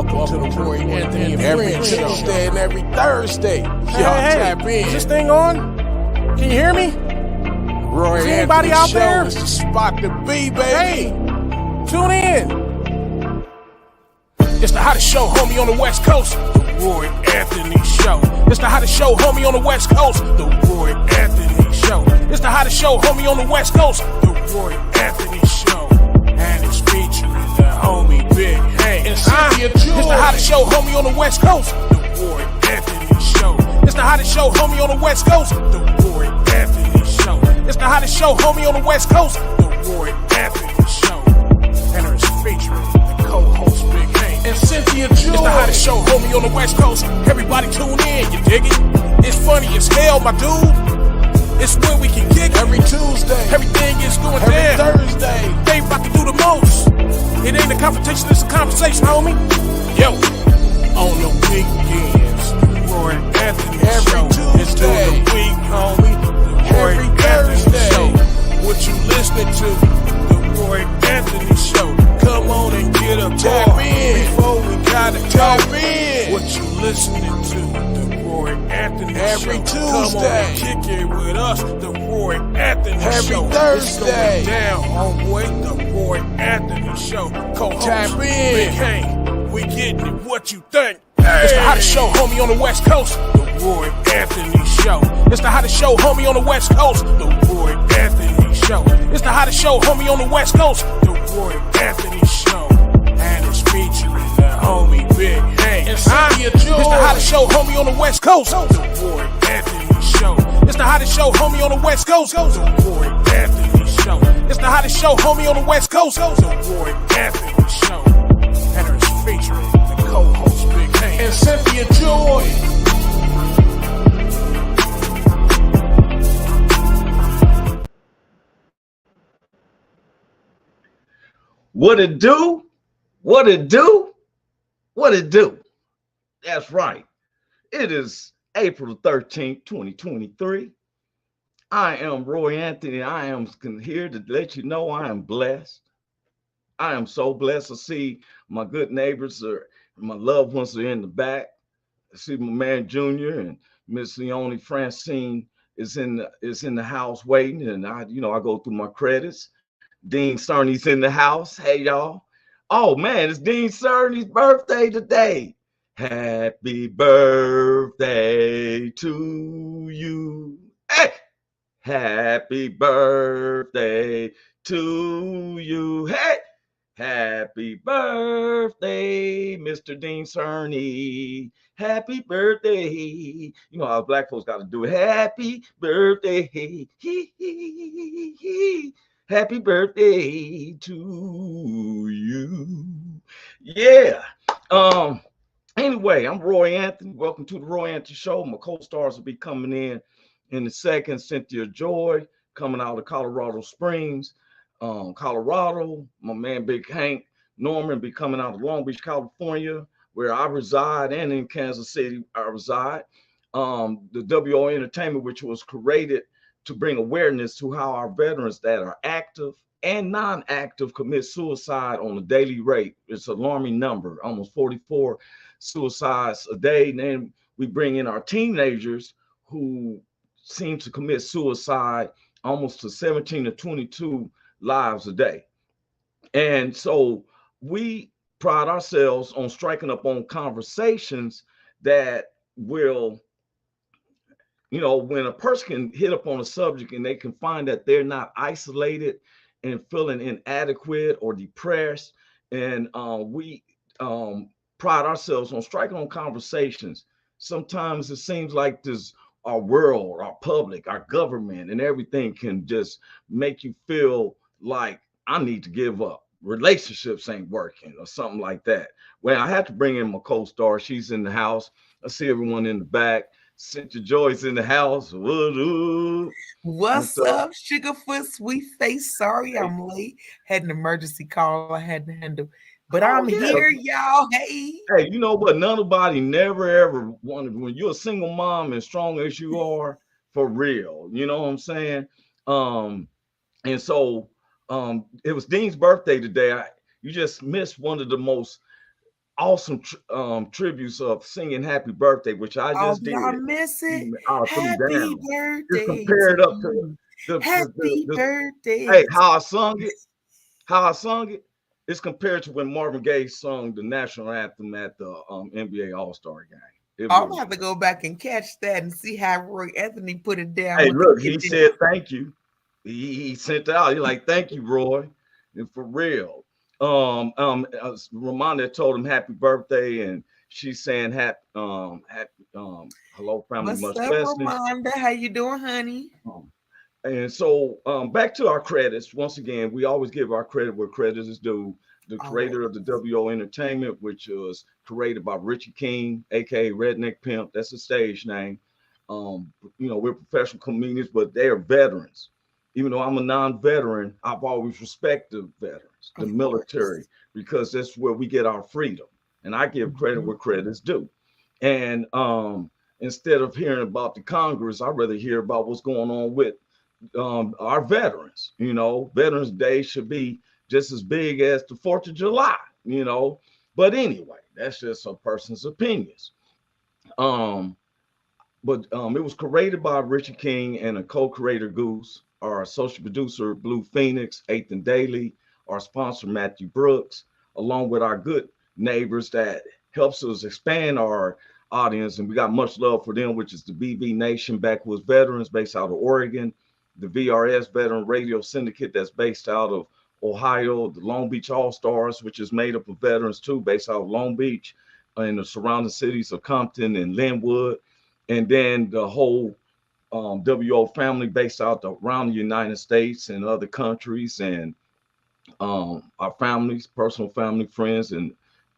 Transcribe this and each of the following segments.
Welcome to the Roy Anthony every Tuesday and every Thursday. Y'all tap in. Is this thing on? Can you hear me? Roy Is Anthony anybody out Show there? is the spot to be, baby. Hey, tune in. It's the hottest show, homie, on the West Coast. The Roy Anthony Show. It's the hottest show, homie, on the West Coast. The Roy Anthony Show. It's the hottest show, homie, on the West Coast. The Roy Anthony Show. And it's featuring the homie Big Hank and Cynthia. It's the hottest show, homie, on the West Coast. The Roy Anthony Show. It's the hottest show, homie, on the West Coast. The Roy Anthony Show. It's the hottest show, homie, on the West Coast. The Roy Anthony Show. And it's featuring the co-host Big Hank and Cynthia. It's the hottest show, homie, on the West Coast. Everybody tune in, you dig it? It's funny as hell, my dude. It's when we can kick every Tuesday. Everything is going every down. Thursday. They about to do the most. It ain't a confrontation, it's a conversation, homie. Yo, on the weekends, the Roy Anthony every Show. Tuesday. It's through the week, homie. The Roy every Anthony Thursday. Show. What you listening to? The Roy Anthony Show. Come on and get a tap bar in before we gotta tap go. in. What you listening to? The Roy Anthony every Show. Tuesday. Come on and kick it with us. The Roy Anthony every Show. Thursday. It's going down, homeboy. The Roy Anthony Show. Co-host tap in. Big Hank. We getting it. What you think? Hey. It's the hottest show, homie, on the West Coast. The Roy Anthony Show. It's the hottest show, homie, on the West Coast. The Roy Anthony Show. It's the hottest show, homie, on the West Coast. The Roy Anthony Show. And it's featuring the homie Big Hank and Cynthia. It's the hottest show, homie, on the West Coast. The Roy Anthony Show. It's the hottest show, homie, on the West Coast. The Roy Anthony Show. It's the hottest show, homie, on the West Coast. The Roy Anthony Show. And it's featuring the co-host Big Hank and Cynthia Joy. What it do? What it do? What it do? That's right. It is April 13th, 2023. I am Roy Anthony. I am here to let you know I am blessed. I am so blessed to see my good neighbors or my loved ones are in the back. I see my man Junior and Miss Leonie Francine is in the house waiting, and I go through my credits. Dean Cerny's in the house. Hey y'all. Oh man, it's Dean Cerny's birthday today. Happy birthday to you. Hey, happy birthday to you. Hey, happy birthday, Mr. Dean Cerny. Happy birthday. You know how black folks got to do it. Happy birthday. Happy birthday to you. Yeah. Anyway, I'm Roy Anthony. Welcome to the Roy Anthony Show. My co-stars will be coming in the second. Cynthia Joy coming out of Colorado Springs, Colorado. My man Big Hank Norman be coming out of Long Beach, California, where I reside, and in Kansas City I reside. The WO Entertainment, which was created to bring awareness to how our veterans that are active and non-active commit suicide on a daily rate. It's an alarming number, almost 44 suicides a day. And then we bring in our teenagers who seem to commit suicide almost to 17 to 22 lives a day. And so we pride ourselves on striking up on conversations that will, when a person can hit up on a subject and they can find that they're not isolated and feeling inadequate or depressed, and we pride ourselves on striking on conversations. Sometimes it seems like our world, our public, our government, and everything can just make you feel like I need to give up. Relationships ain't working or something like that. Well, I had to bring in my co-star. She's in the house. I see everyone in the back. Cynthia Joy's in the house. What's up, Sugarfoot, Sweet Face? Sorry I'm late. Had an emergency call I had to handle. But I'm here, y'all. Hey, you know what? Nobody never ever wanted, when you're a single mom as strong as you are, for real. You know what I'm saying? And so it was Dean's birthday today. You just missed one of the most awesome tributes of singing "Happy Birthday," which I Oh, just did did. I miss it? I threw Happy down. Just birthday compare to it up to you. the, Happy the birthday. hey, how I sung it. How I sung it is compared to when Marvin Gaye sung the national anthem at the NBA All-Star game. It I'm really gonna have to was. go back and catch that and see how Roy Anthony put it down Hey, with the look, get he down. said thank you. He sent it out. He's like, thank you, Roy. And for real. Ramonda told him happy birthday, and she's saying hello, family, What's much up, blessings. Ramonda? How you doing, honey? And so back to our credits. Once again, we always give our credit where credit is due. The creator of the WO Entertainment, which was created by Richie King, aka Redneck Pimp. That's a stage name. We're professional comedians, but they are veterans. Even though I'm a non-veteran, I've always respected veterans, the military, because that's where we get our freedom. And I give credit where credit is due. And instead of hearing about the Congress, I'd rather hear about what's going on with our veterans. Veterans Day should be just as big as the 4th of July. But anyway, that's just a person's opinions. But it was created by Richard King and a co-creator Goose, our associate producer Blue Phoenix, Eighth and Daily, our sponsor Matthew Brooks, along with our good neighbors that helps us expand our audience. And we got much love for them, which is the BB Nation Backwoods Veterans based out of Oregon, the VRS Veteran Radio Syndicate that's based out of Ohio, the Long Beach All Stars, which is made up of veterans too, based out of Long Beach and the surrounding cities of Compton and Linwood. And then the whole WO family based out around the United States and other countries, and our families, personal family, friends, and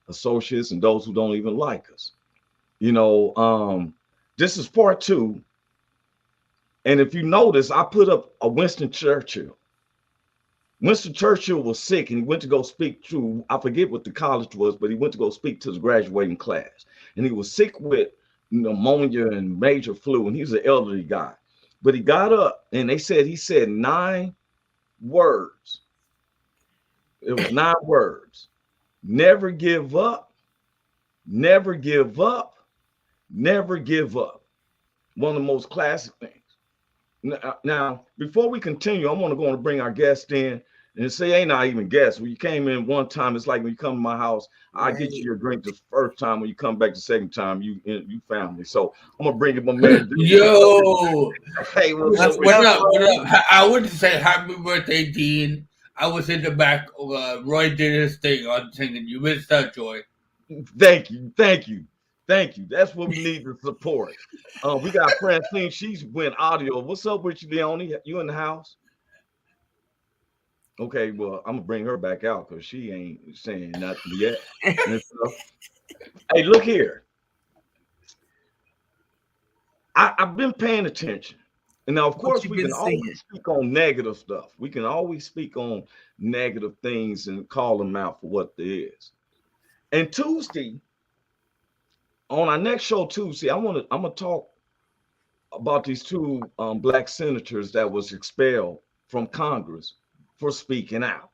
associates, and those who don't even like us. This is part 2. And if you notice, I put up a Winston Churchill. Winston Churchill was sick and he went to go speak to, I forget what the college was, but he went to go speak to the graduating class. And he was sick with pneumonia and major flu, and he was an elderly guy. But he got up and he said 9 words. It was 9 words. Never give up, never give up, never give up. One of the most classic things. Now, before we continue, I'm going to bring our guest in and say, ain't not even guest. When you came in one time, it's like when you come to my house, I get you your drink the first time. When you come back the second time, you family. So I'm gonna bring in my man. Yo, hey, what up? What up? I would say happy birthday, Dean. I was in the back. Roy did his thing on singing. You missed that, Joy. Thank you. That's what we need to support. We got Francine. She's went audio. What's up with you, Leonie? You in the house? Okay, well, I'm gonna bring her back out because she ain't saying nothing yet. Hey, look here. I've been paying attention. And now, of course, we can always speak on negative stuff. We can always speak on negative things and call them out for what they is. And Tuesday, on our next show Tuesday, I'm gonna talk about these 2 black senators that was expelled from Congress for speaking out.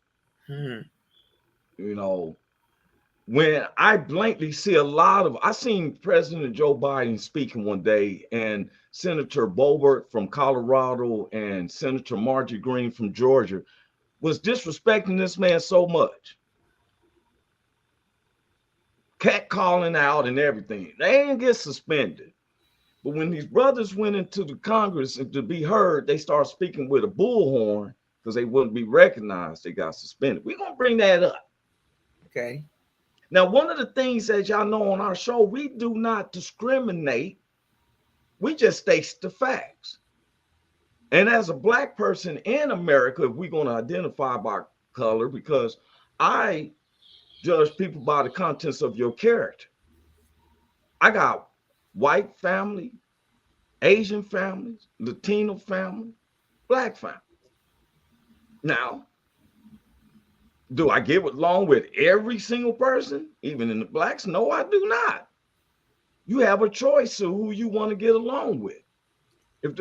When I blankly see I seen President Joe Biden speaking one day, and Senator Boebert from Colorado and Senator Marjorie Greene from Georgia was disrespecting this man so much. Cat calling out and everything. They didn't get suspended. But when these brothers went into the Congress and to be heard, they start speaking with a bullhorn because they wouldn't be recognized. They got suspended. We're going to bring that up. Okay. Now, one of the things that y'all know on our show, we do not discriminate. We just state the facts. And as a black person in America, if we're going to identify by color, because I judge people by the contents of your character. I got white family, Asian families, Latino family, black family. Now, do I get along with every single person, even in the blacks? No, I do not. You have a choice of who you want to get along with. If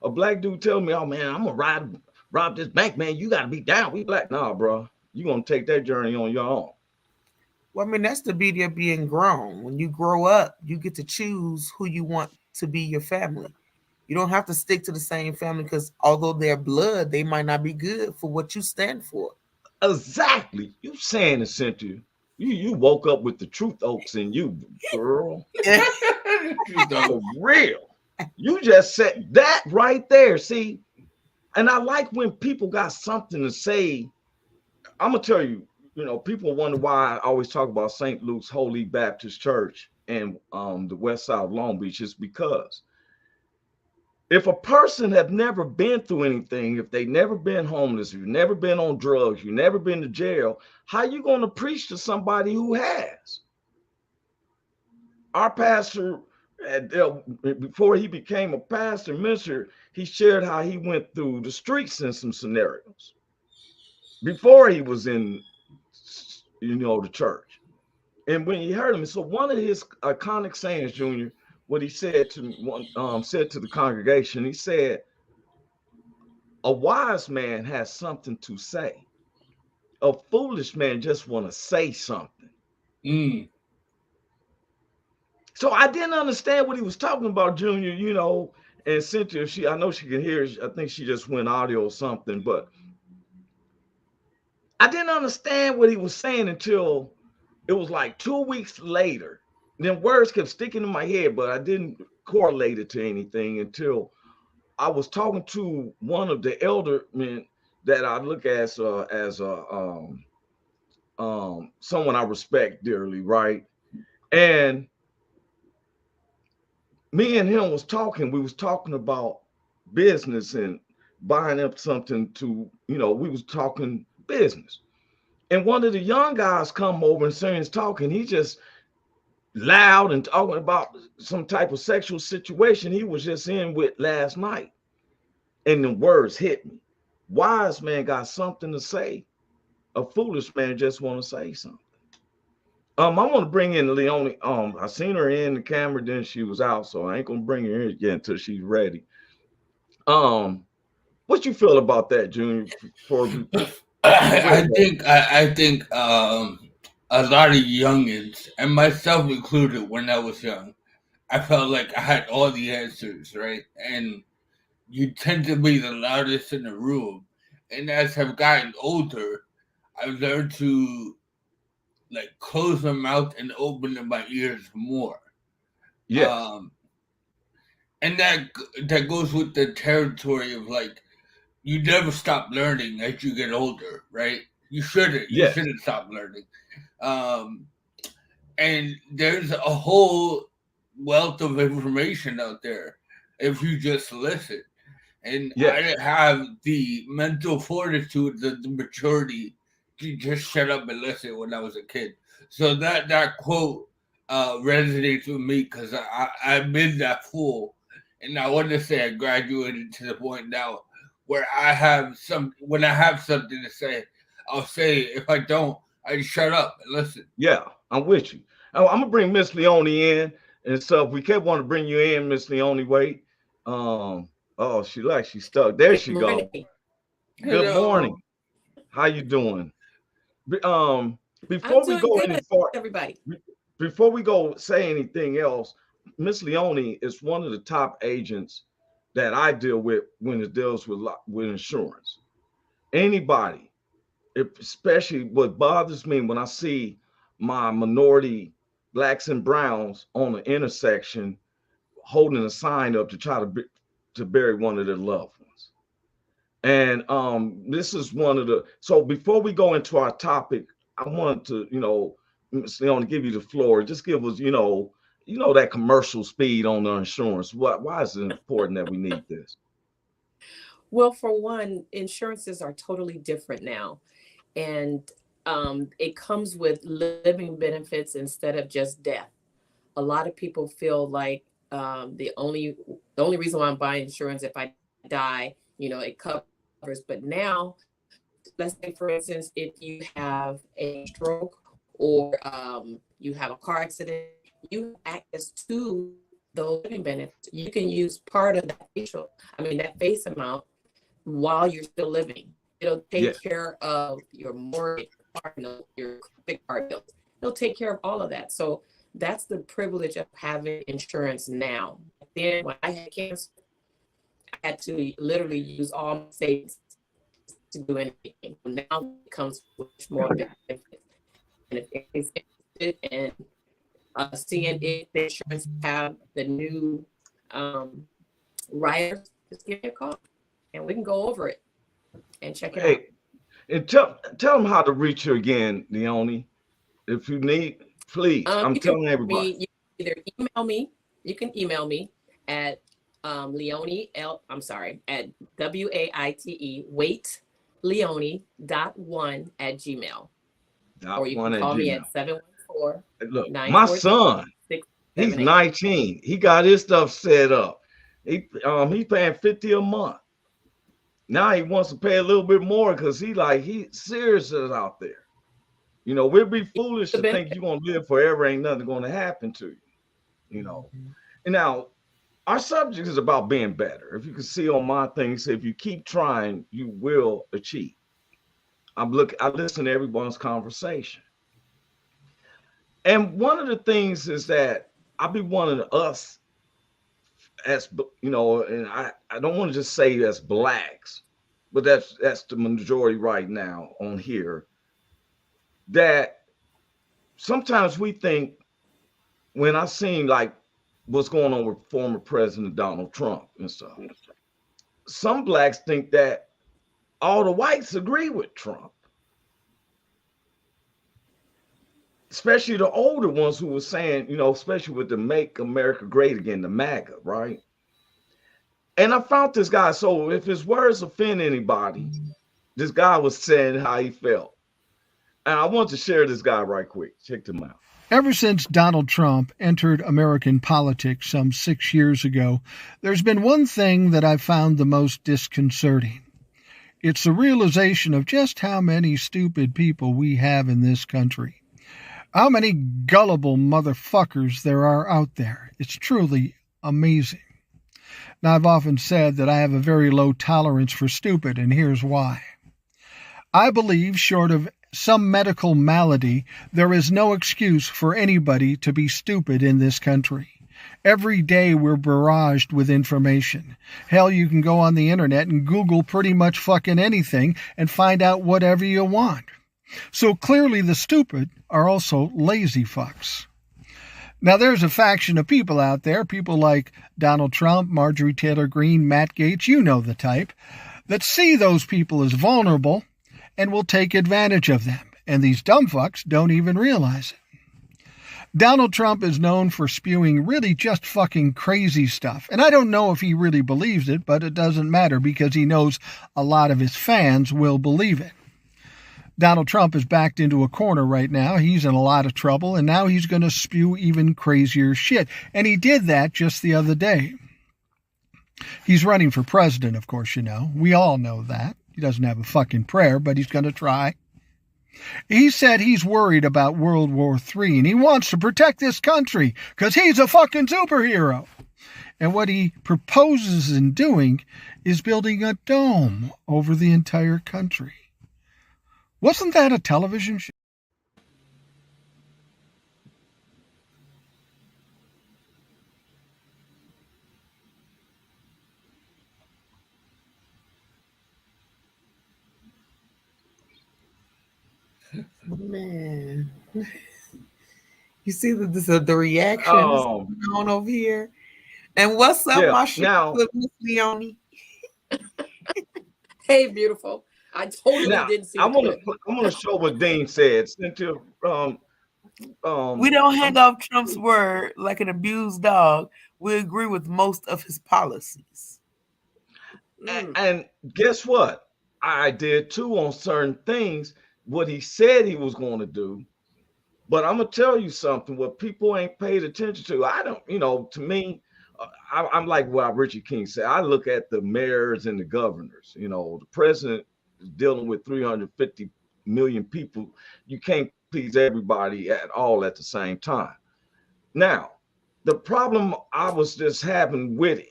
a black dude tell me, oh man, I'm gonna rob this bank, man, you gotta be down. We black. Nah, bro. You're gonna take that journey on your own. Well, I mean, that's the beauty of being grown. When you grow up, you get to choose who you want to be your family. You don't have to stick to the same family because although they're blood, they might not be good for what you stand for. Exactly. You saying it, Cynthia. You woke up with the truth oaks in you, girl. For real. You just said that right there. See, and I like when people got something to say. I'm gonna tell you, people wonder why I always talk about St. Luke's Holy Baptist Church and the west side of Long Beach. Is because if a person have never been through anything, if they never been homeless, if you've never been on drugs, you've never been to jail, how you going to preach to somebody who has? Our pastor, before he became a pastor minister, he shared how he went through the streets in some scenarios before he was in, the church. And when he heard him, so one of his iconic sayings, Junior, what he said to the congregation, he said, "A wise man has something to say. A foolish man just want to say something." So I didn't understand what he was talking about, Junior. And Cynthia, I know she can hear. I think she just went audio or something, but I didn't understand what he was saying until it was like 2 weeks later. Then words kept sticking in my head, but I didn't correlate it to anything until I was talking to one of the elder men that I look as someone I respect dearly, right? And me and him was talking. We was talking about business and buying up something to, we was talking business. And one of the young guys come over and starts talking. He just loud and talking about some type of sexual situation he was just in with last night. And the words hit me. Wise man got something to say. A foolish man just want to say something. I want to bring in Leonie. I seen her in the camera, then she was out, so I ain't gonna bring her in again until she's ready. What you feel about that, Junior? I think a lot of youngins, and myself included, when I was young, I felt like I had all the answers, right? And you tend to be the loudest in the room. And as I've gotten older, I've learned to close my mouth and open my ears more. Yeah. And that goes with the territory of you never stop learning as you get older, right? You shouldn't. You shouldn't stop learning. And there's a whole wealth of information out there if you just listen. And I didn't have the mental fortitude, the maturity to just shut up and listen when I was a kid. So that quote resonates with me because I've been that fool. And I want to say I graduated to the point now where when I have something to say, I'll say it. If I don't, I just shut up and listen. Yeah, I'm with you. I'm gonna bring Miss Leonie in, and so if we kept want to bring you in, Miss Leonie, wait. Oh, she's stuck. There she goes. Good morning. How you doing? Before we go any far, everybody. Before we go say anything else, Miss Leonie is one of the top agents that I deal with when it deals with insurance. Anybody, especially what bothers me when I see my minority blacks and browns on an intersection holding a sign up to try to bury one of their loved ones. And this is one of the, so before we go into our topic, I want to, Ms. Leonie, give you the floor. Just give us, that commercial speed on the insurance. Why is it important that we need this? Well, for one, insurances are totally different now. And it comes with living benefits instead of just death. A lot of people feel like the only reason why I'm buying insurance if I die, it covers. But now, let's say, for instance, if you have a stroke or you have a car accident, you have access to those living benefits. You can use part of that face amount while you're still living. It'll take care of your mortgage, your credit card bills. he'll take care of all of that. So that's the privilege of having insurance now. Then when I had cancer, I had to literally use all my savings to do anything. Now it comes with more benefits. And if anybody's interested in seeing if the insurance have the new riders, just give me a call and we can go over it and check it out. And tell them how to reach you again, Leonie. If you need, please. I'm telling everybody. You can either email me. You can email me at Leonie at WAITE waitleonie.1@gmail. Or you can call me at 714. Look, my son, he's 19. He got his stuff set up. He's paying $50 a month. Now he wants to pay a little bit more because he's serious out there. You know, we'd be foolish to think you're gonna live forever, ain't nothing gonna happen to you. You know. And now our subject is about being better. If you can see on my things, if you keep trying, you will achieve. I listen to everyone's conversation. And one of the things is that I be wanting us as, you know, and I don't want to just say as blacks, but that's the majority right now on here, that sometimes we think, when I seen like what's going on with former President Donald Trump and stuff, some blacks think that all the whites agree with Trump, especially the older ones who were saying, you know, especially with the Make America Great Again, the MAGA, right? And I found this guy, so if his words offend anybody, this guy was saying how he felt. And I want to share this guy right quick. Check him out. Ever since Donald Trump entered American politics some 6 years ago, there's been one thing that I've found the most disconcerting. It's the realization of just how many stupid people we have in this country. How many gullible motherfuckers there are out there. It's truly amazing. Now, I've often said that I have a very low tolerance for stupid, and here's why. I believe, short of some medical malady, there is no excuse for anybody to be stupid in this country. Every day we're barraged with information. Hell, you can go on the internet and Google pretty much fucking anything and find out whatever you want. So clearly the stupid are also lazy fucks. Now there's a faction of people out there, people like Donald Trump, Marjorie Taylor Greene, Matt Gaetz, you know the type, that see those people as vulnerable and will take advantage of them. And these dumb fucks don't even realize it. Donald Trump is known for spewing really just fucking crazy stuff. And I don't know if he really believes it, but it doesn't matter because he knows a lot of his fans will believe it. Donald Trump is backed into a corner right now. He's in a lot of trouble, and now he's going to spew even crazier shit. And he did that just the other day. He's running for president, of course, you know. We all know that. He doesn't have a fucking prayer, but he's going to try. He said he's worried about World War III, and he wants to protect this country because he's a fucking superhero. And what he proposes in doing is building a dome over the entire country. Wasn't that a television show? Man, you see the reaction going on over here. And what's up, my shit with Miss Leonie? Hey, beautiful. I totally didn't see. I'm gonna show what Dean said. Cynthia, we don't hang off Trump's word like an abused dog. We agree with most of his policies. And guess what? I did too on certain things. What he said he was going to do, but I'm gonna tell you something. What people ain't paid attention to, I don't. You know, to me, I'm like what Richie King said. I look at the mayors and the governors. You know, the president is dealing with 350 million people. You can't please everybody at all at the same time. Now, the problem I was just having with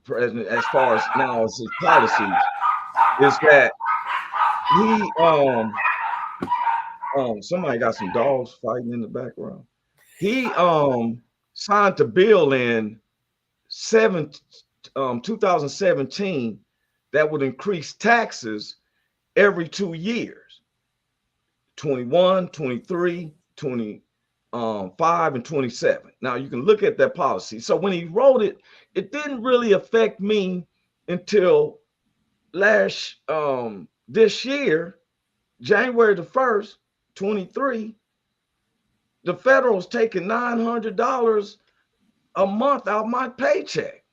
president, as far as now as his policies, is that Somebody got some dogs fighting in the background. He signed a bill in 2017 that would increase taxes every 2 years, 21, 23, 25, and 27. Now you can look at that policy. So when he wrote it, it didn't really affect me until this year, January the 1st, 23, the federal's taking $900 a month out of my paycheck.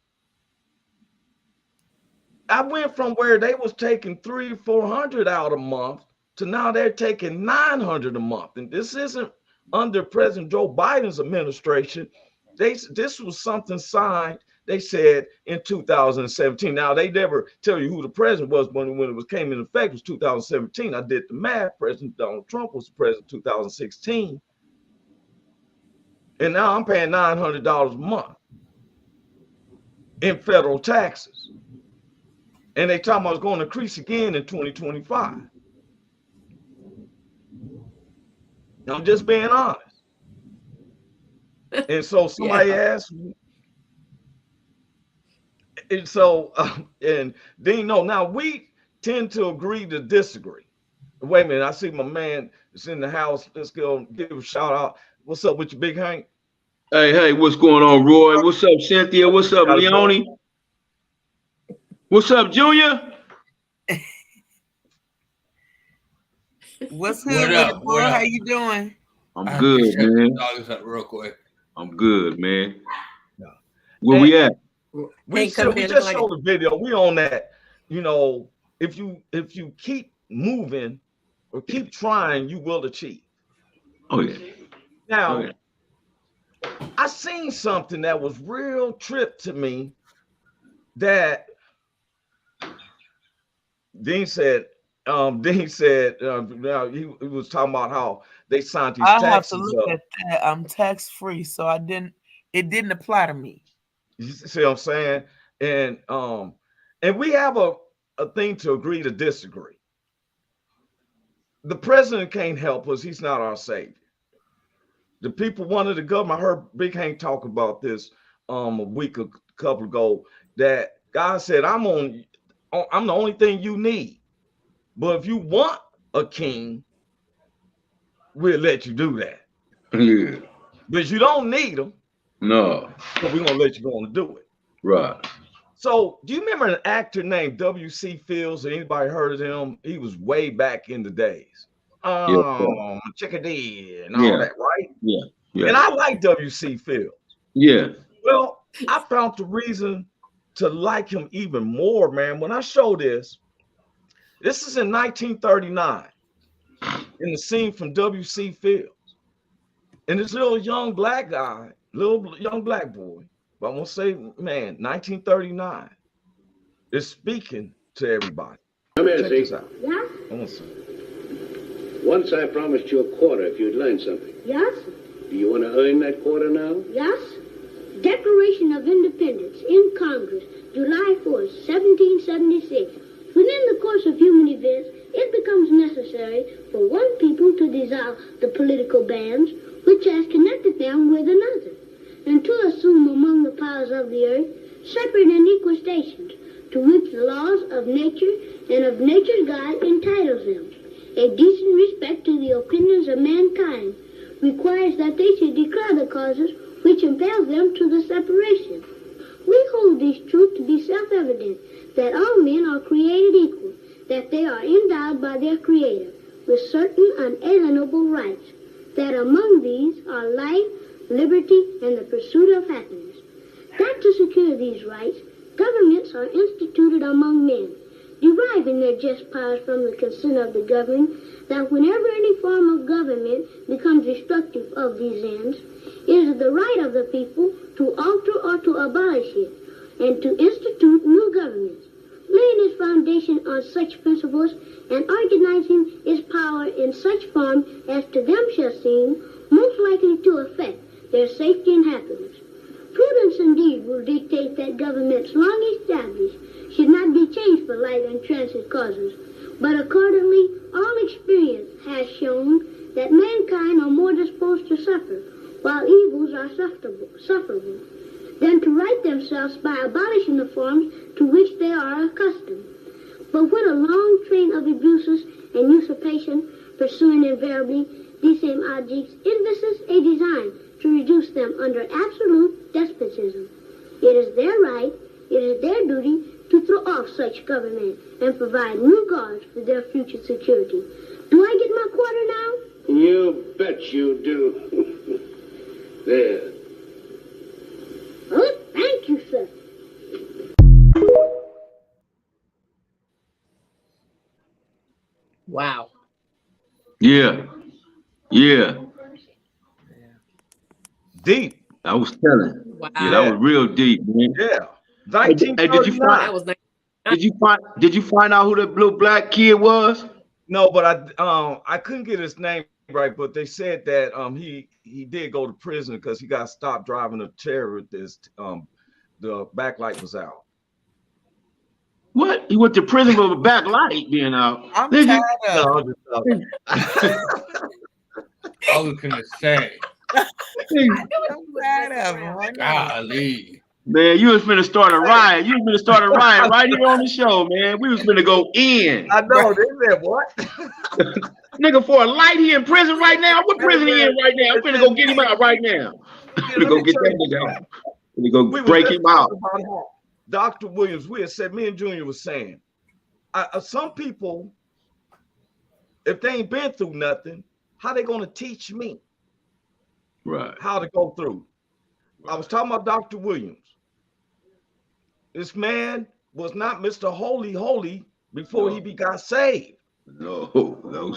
I went from where they was taking $300 or $400 out a month to now they're taking $900 a month. And this isn't under President Joe Biden's administration. This was something signed, they said, in 2017. Now, they never tell you who the president was when it came into effect. It was 2017. I did the math. President Donald Trump was the president in 2016. And now I'm paying $900 a month in federal taxes. And they talking about it's going to increase again in 2025. I'm just being honest. And so somebody asked me, and so, and then, now we tend to agree to disagree. Wait a minute, I see my man is in the house. Let's go give a shout out. What's up with you, Big Hank? Hey, what's going on, Roy? What's up, Cynthia? What's up, Leone? What's up, Junior? What's good, boy? How you doing? I'm good, man. Real quick. I'm good, man. Where we at? We just showed the video. We on that. If you keep moving or keep trying, you will achieve. Oh yeah. Now, I seen something that was real trip to me. That Dean said. Now he was talking about how they signed these taxes. I have to look at that. I'm tax free, so it didn't apply to me. You see what I'm saying? And we have a thing to agree to disagree. The president can't help us. He's not our savior. The people wanted the government. I heard Big Hank talk about this a couple ago, that God said, I'm the only thing you need. But if you want a king, we'll let you do that. Yeah. But you don't need them. No. So we're going to let you go on and do it. Right. So do you remember an actor named W.C. Fields? Anybody heard of him? He was way back in the days. Chickadee and all that, right? Yeah. And I like W.C. Fields. Yeah. Well, I found the reason to like him even more, man. When I show this is in 1939 in the scene from W.C. Fields. And this little young black guy, little young black boy, but I want to say, man, 1939, is speaking to everybody. Come here, see. Yeah? I want to see. Once I promised you a quarter if you'd learn something. Yes? Do you want to earn that quarter now? Yes. Declaration of Independence in Congress, July 4th, 1776. Within the course of human events, it becomes necessary for one people to dissolve the political bands which has connected them with another, and to assume among the powers of the earth separate and equal stations, to which the laws of nature and of nature's God entitles them. A decent respect to the opinions of mankind requires that they should declare the causes which impel them to the separation. We hold this truth to be self-evident, that all men are created equal, that they are endowed by their Creator with certain unalienable rights, that among these are life, liberty, and the pursuit of happiness. That to secure these rights, governments are instituted among men, deriving their just powers from the consent of the governed, that whenever any form of government becomes destructive of these ends, it is the right of the people to alter or to abolish it, and to institute new governments, laying its foundation on such principles and organizing its power in such form as to them shall seem most likely to affect their safety and happiness. Prudence indeed will dictate that governments long established should not be changed for light and transit causes, but accordingly all experience has shown that mankind are more disposed to suffer, while evils are sufferable, than to right themselves by abolishing the forms to which they are accustomed. But when a long train of abuses and usurpation, pursuing invariably these same objects, envisages a design to reduce them under absolute despotism, it is their right, it is their duty to throw off such government and provide new guards for their future security. Do I get my quarter now? You bet you do. There. Oh, thank you, sir. Wow. Yeah. Yeah. Deep. I was telling. Wow. Yeah, that was real deep, man. Yeah. Hey, did you That find? was nice. Did you find out who that little black kid was? No, but I couldn't get his name right, but they said that he did go to prison because he got stopped driving a terrorist. The backlight was out. What? He went to prison for the back light being out. I'm tired of I was gonna say, I'm tired of him right now. golly. Man, you was finna start a riot. You was finna start a riot right here on the show, man. We was finna go in. I know. They said what? Nigga, for a light, he in prison right now. What prison he in right now? I'm finna go get him out right now. Finna go get that nigga out. Finna go break him out. Dr. Williams, we had said, me and Junior was saying, some people, if they ain't been through nothing, how they gonna teach me Right. how to go through? I was talking about Dr. Williams. This man was not Mr. Holy before he got saved. No,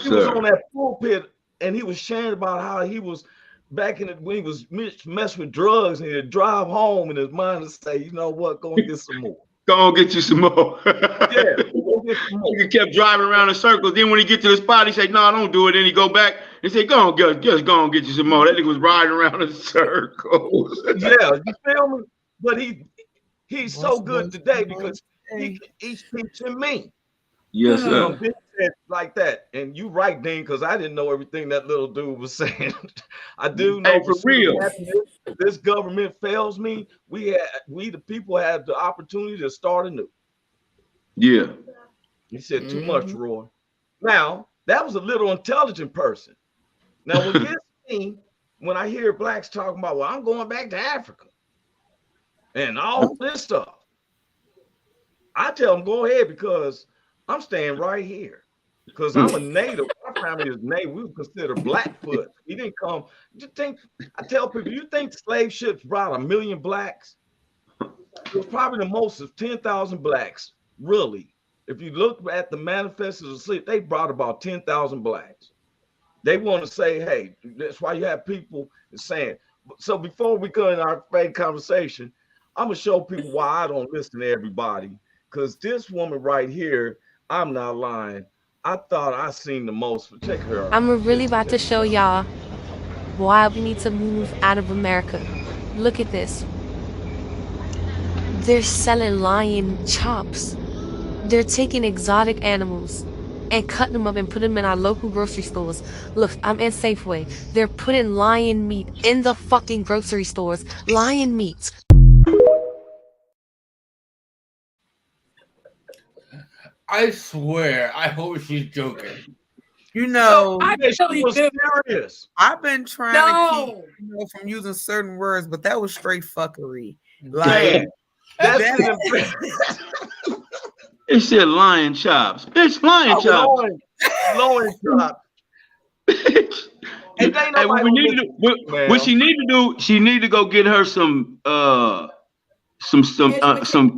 He was on that pulpit and he was sharing about how he was back when he was messing with drugs and he'd drive home and his mind would say, you know what, go and get some more. Go on, get you some more. Yeah, go get some more. He kept driving around in circles. Then when he get to the spot, he said, "No, don't do it." Then he go back and say, "Go on, just go and get you some more." That nigga was riding around in circles. Yeah, you feel me? But he's so good today because he's teaching me. Yes, sir. Like that, and you right, Dean, because I didn't know everything that little dude was saying. I do know. Hey, for real. If this government fails me, we the people have the opportunity to start anew. Yeah. He said too much, Roy. Now that was a little intelligent person. Now what gets me when I hear blacks talking about, well, I'm going back to Africa and all this stuff, I tell them go ahead because I'm staying right here. Because I'm a native. My family is native. We were considered Blackfoot. We didn't come. I tell people, you think slave ships brought 1 million blacks? It was probably the most of 10,000 blacks, really. If you look at the manifestos of sleep, they brought about 10,000 blacks. They want to say, hey, that's why you have people saying. So before we go in our main conversation, I'm going to show people why I don't listen to everybody. Because this woman right here, I'm not lying. I thought I seen the most. Check her out. I'm really about to show y'all why we need to move out of America. Look at this. They're selling lion chops. They're taking exotic animals and cutting them up and putting them in our local grocery stores. Look, I'm in Safeway. They're putting lion meat in the fucking grocery stores. Lion meat. I swear, I hope she's joking. You know, I really was did. serious. I've been trying to keep from using certain words, but that was straight fuckery. Like It said lion chops. It's lion chops. Loin chops. What she need to do, she need to go get her some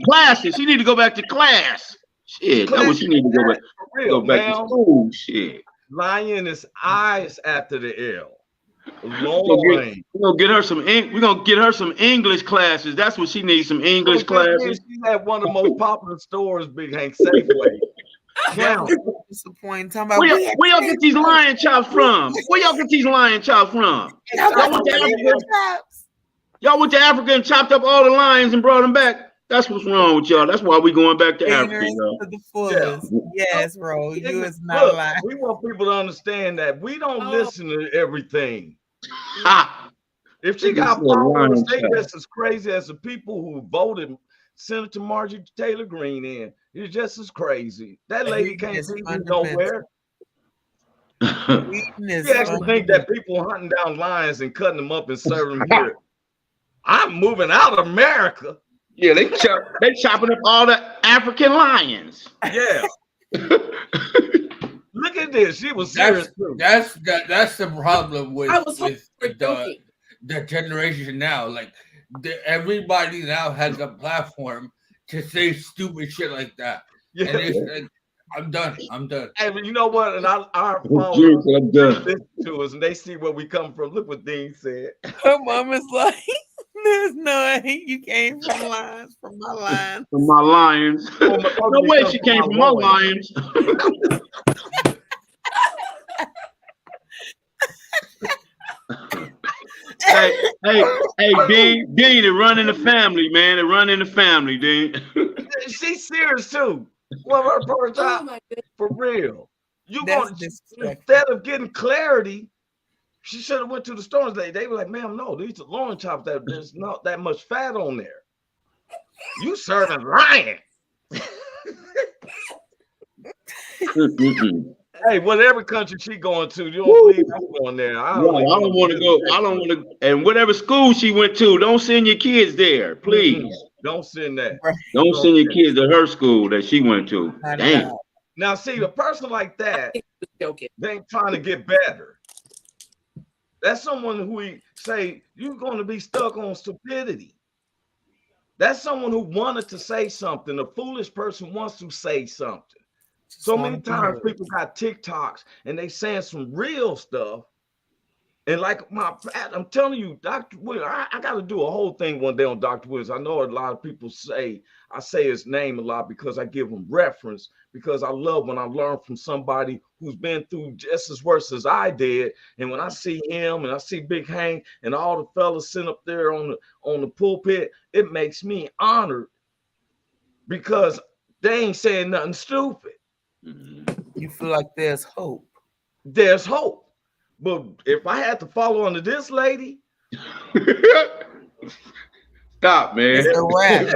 classes. She need to go back to class. Shit, that's what she need to go back to school. Shit. Lion is eyes after the L. We're gonna get her some English classes. That's what she needs, some English classes. She's at one of the most popular stores, Big Hank, Safeway. Now, disappointing. Where y'all get these lion chops from? Y'all went to Africa and chopped up all the lions and brought them back. That's what's wrong with y'all. That's why we going back to Africa, Ignorance y'all. to the fullest. Yes, bro. You is not Look, lying. we want people to understand that we don't listen to everything. Ha! If she got followers, they just as crazy as the people who voted Senator Marjorie Taylor Greene in. It's just as crazy. That lady can't see me nowhere. You actually think that people hunting down lions and cutting them up and serving them here? I'm moving out of America. Yeah, they chopping up all the African lions. Yeah. Look at this. She was serious. That's the problem with the generation now. Like everybody now has a platform to say stupid shit like that. Yeah. And it's like, I'm done. Hey, but you know what? And our followers listen to us and they see where we come from. Look what Dean said. Her mom is like, there's no way you came from lions, from my lions. From my lions. No way she came from my lions. Hey, Dean, it run in the family, man. It run in the family, Dean. She's serious too. One of her first time, for real. You going instead of getting clarity, she should have went to the stores. They were like, ma'am, no, these are loin chops that there's not that much fat on there. You serving lion. Hey, whatever country she going to, you don't leave her going there. I don't want to go. I don't want to. And whatever school she went to, don't send your kids there, please. Don't send that. Don't send your kids to her school that she went to. Damn. Now, see, a person like that, they ain't trying to get better. That's someone who we say you're going to be stuck on stupidity. That's someone who wanted to say something. A foolish person wants to say something. So many times people got TikToks and they saying some real stuff. And like I'm telling you, Dr. Williams, I got to do a whole thing one day on Dr. Williams. I know a lot of people say, I say his name a lot because I give him reference, because I love when I learn from somebody who's been through just as worse as I did. And when I see him and I see Big Hank and all the fellas sitting up there on the pulpit, it makes me honored because they ain't saying nothing stupid. You feel like there's hope. There's hope. But if I had to follow under this lady, stop, man. It's a wrap.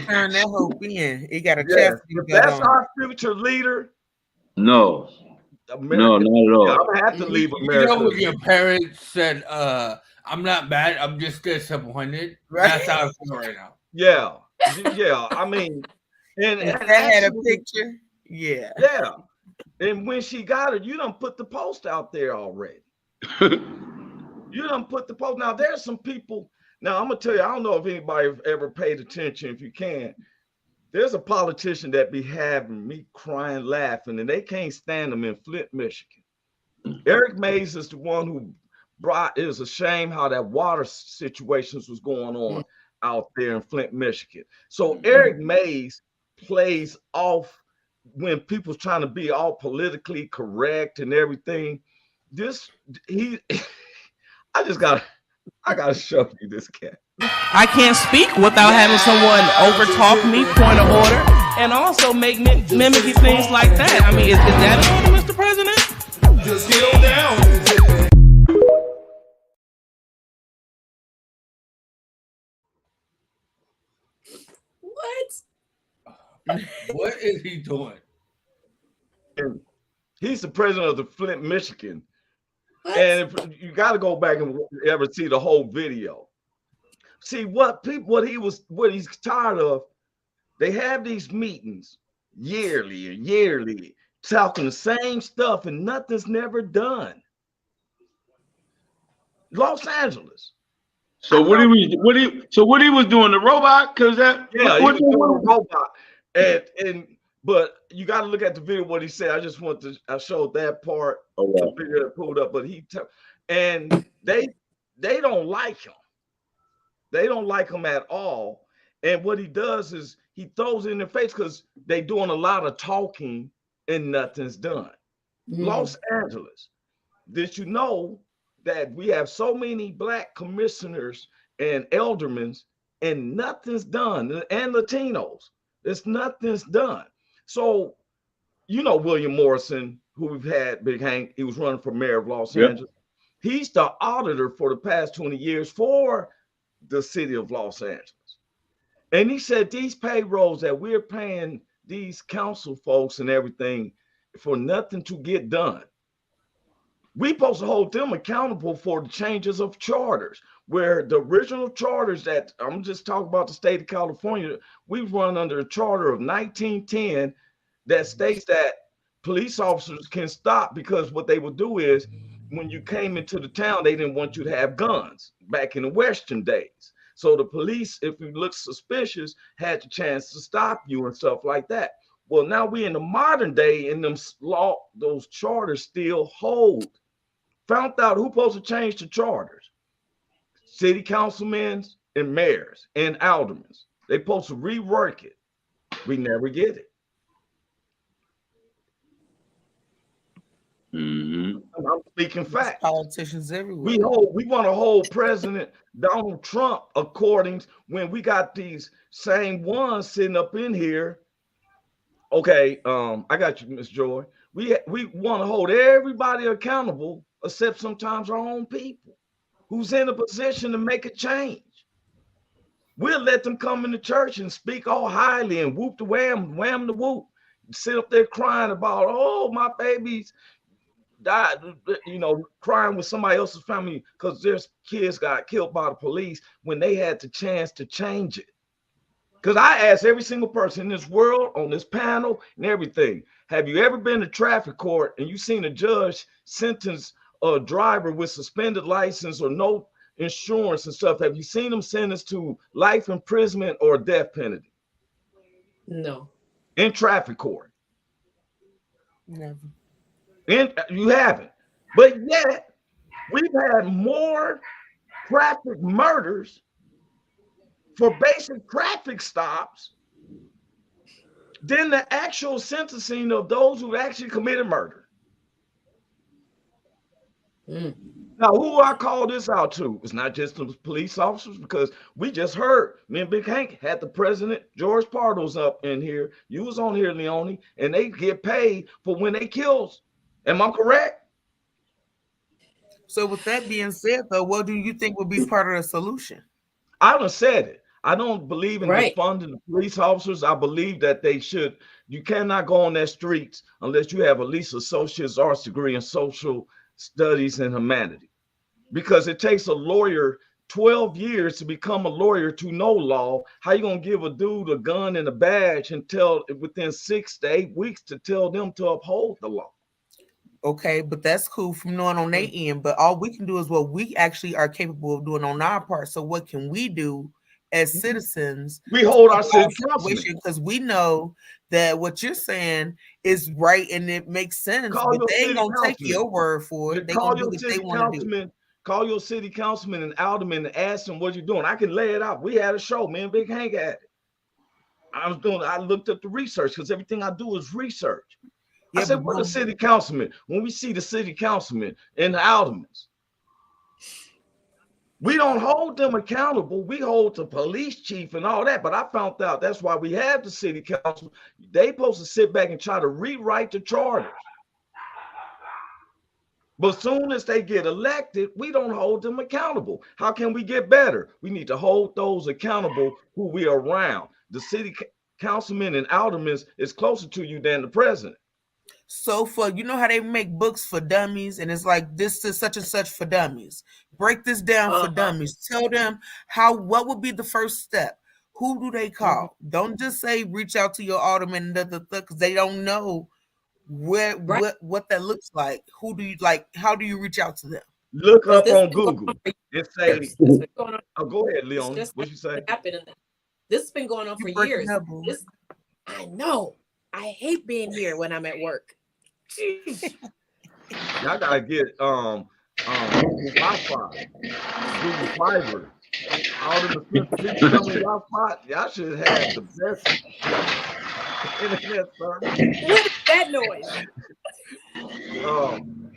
Turn that hope in. It got a chest. That's our future leader. No, no, not at all. I'm gonna have to leave America. You know what your parents said? I'm not bad. I'm just disappointed. Right? That's how I feel right now. Yeah. I mean, and that had a picture. Yeah. And when she got it, you done put the post out there already. You done put the post. Now, there's some people. Now, I'm going to tell you, I don't know if anybody ever paid attention. If you can, there's a politician that be having me crying, laughing, and they can't stand them in Flint, Michigan. Eric Mays is the one who brought, it was a shame how that water situations was going on out there in Flint, Michigan. So Eric Mays plays off when people's trying to be all politically correct and everything. I gotta show you this cat. I can't speak without having someone overtalk me, point of order, and also make mimicky things like that. I mean, is that an order, Mr. President? Just get on down. What is he doing? He's the president of the Flint, Michigan. What? And you got to go back and ever see the whole video. See what he's tired of. They have these meetings yearly, talking the same stuff, and nothing's never done. Los Angeles. So what he was doing, the robot? Because that he was doing the robot, but you got to look at the video. What he said. I showed that part. The video that pulled up, but and they don't like him. They don't like him at all. And what he does is he throws it in their face because they're doing a lot of talking and nothing's done. Los Angeles. Did you know that we have so many black commissioners and aldermen and nothing's done. And Latinos, nothing's done. So, you know, William Morrison, who we've had, Big Hank, he was running for mayor of Los Angeles. He's the auditor for the past 20 years for the city of Los Angeles. And he said these payrolls that we're paying these council folks and everything for nothing to get done. We supposed to hold them accountable for the changes of charters, where the original charters that I'm just talking about the state of California, we run under a charter of 1910 that states that police officers can stop, because what they would do is when you came into the town, they didn't want you to have guns back in the Western days. So the police, if you look suspicious, had the chance to stop you and stuff like that. Well, now we in the modern day, and those charters still hold. Found out who supposed to change the charters: city councilmen and mayors and aldermen. They supposed to rework it. We never get it. I'm speaking facts. Politicians everywhere. We want to hold President Donald Trump according when we got these same ones sitting up in here. Okay, I got you, Miss Joy. We want to hold everybody accountable, except sometimes our own people who's in a position to make a change. We'll let them come into church and speak all highly and whoop the wham, wham the whoop, sit up there crying about, oh, my babies died, you know, crying with somebody else's family because their kids got killed by the police when they had the chance to change it. Because I asked every single person in this world, on this panel and everything, have you ever been to traffic court and you seen a judge sentence a driver with suspended license or no insurance and stuff? Have you seen them sentenced to life imprisonment or death penalty? No. In traffic court? Never. You haven't. But yet, we've had more traffic murders for basic traffic stops than the actual sentencing of those who actually committed murder. Now, who I call this out to? It's not just the police officers, because we just heard, me and Big Hank had the president, George Pardos, up in here. You was on here, Leone, and they get paid for when they kills. Am I correct? So with that being said, though, what do you think would be part of the solution? I done said it. I don't believe in defunding the police officers. I believe that they should. You cannot go on their streets unless you have at least associate's arts degree in social studies and humanity, because it takes a lawyer 12 years to become a lawyer to know law. How you gonna give a dude a gun and a badge and tell within 6 to 8 weeks to tell them to uphold the law? Okay, but that's cool from knowing on their end, but all we can do is what we actually are capable of doing on our part. So what can we do as citizens? We hold our city councilmen, because we know that what you're saying is right and it makes sense, but they ain't gonna take your word for it. They gonna do what they want to do. Call your city councilman and alderman and ask them what you're doing. I can lay it out. We had a show, man. Big Hank had it. I looked up the research, because everything I do is research. I said, we're the city councilman. When we see the city councilman and the aldermen, we don't hold them accountable. We hold the police chief and all that. But I found out that's why we have the city council. They supposed to sit back and try to rewrite the charters. But soon as they get elected, we don't hold them accountable. How can we get better? We need to hold those accountable who we are around. The city councilmen and aldermen is closer to you than the president. So for, you know how they make books for dummies, and it's like, this is such and such for dummies. Break this down for dummies. Tell them what would be the first step. Who do they call? Don't just say reach out to your alderman, because they don't know what that looks like. Who do you like? How do you reach out to them? Look up on Google and say, go ahead, Leon. What you say? This has been going on for years. I know. I hate being here when I'm at work. Y'all gotta get Wi-Fi, Google Fiber. All of the Wi-Fi. Y'all should have the best internet service. What is that noise?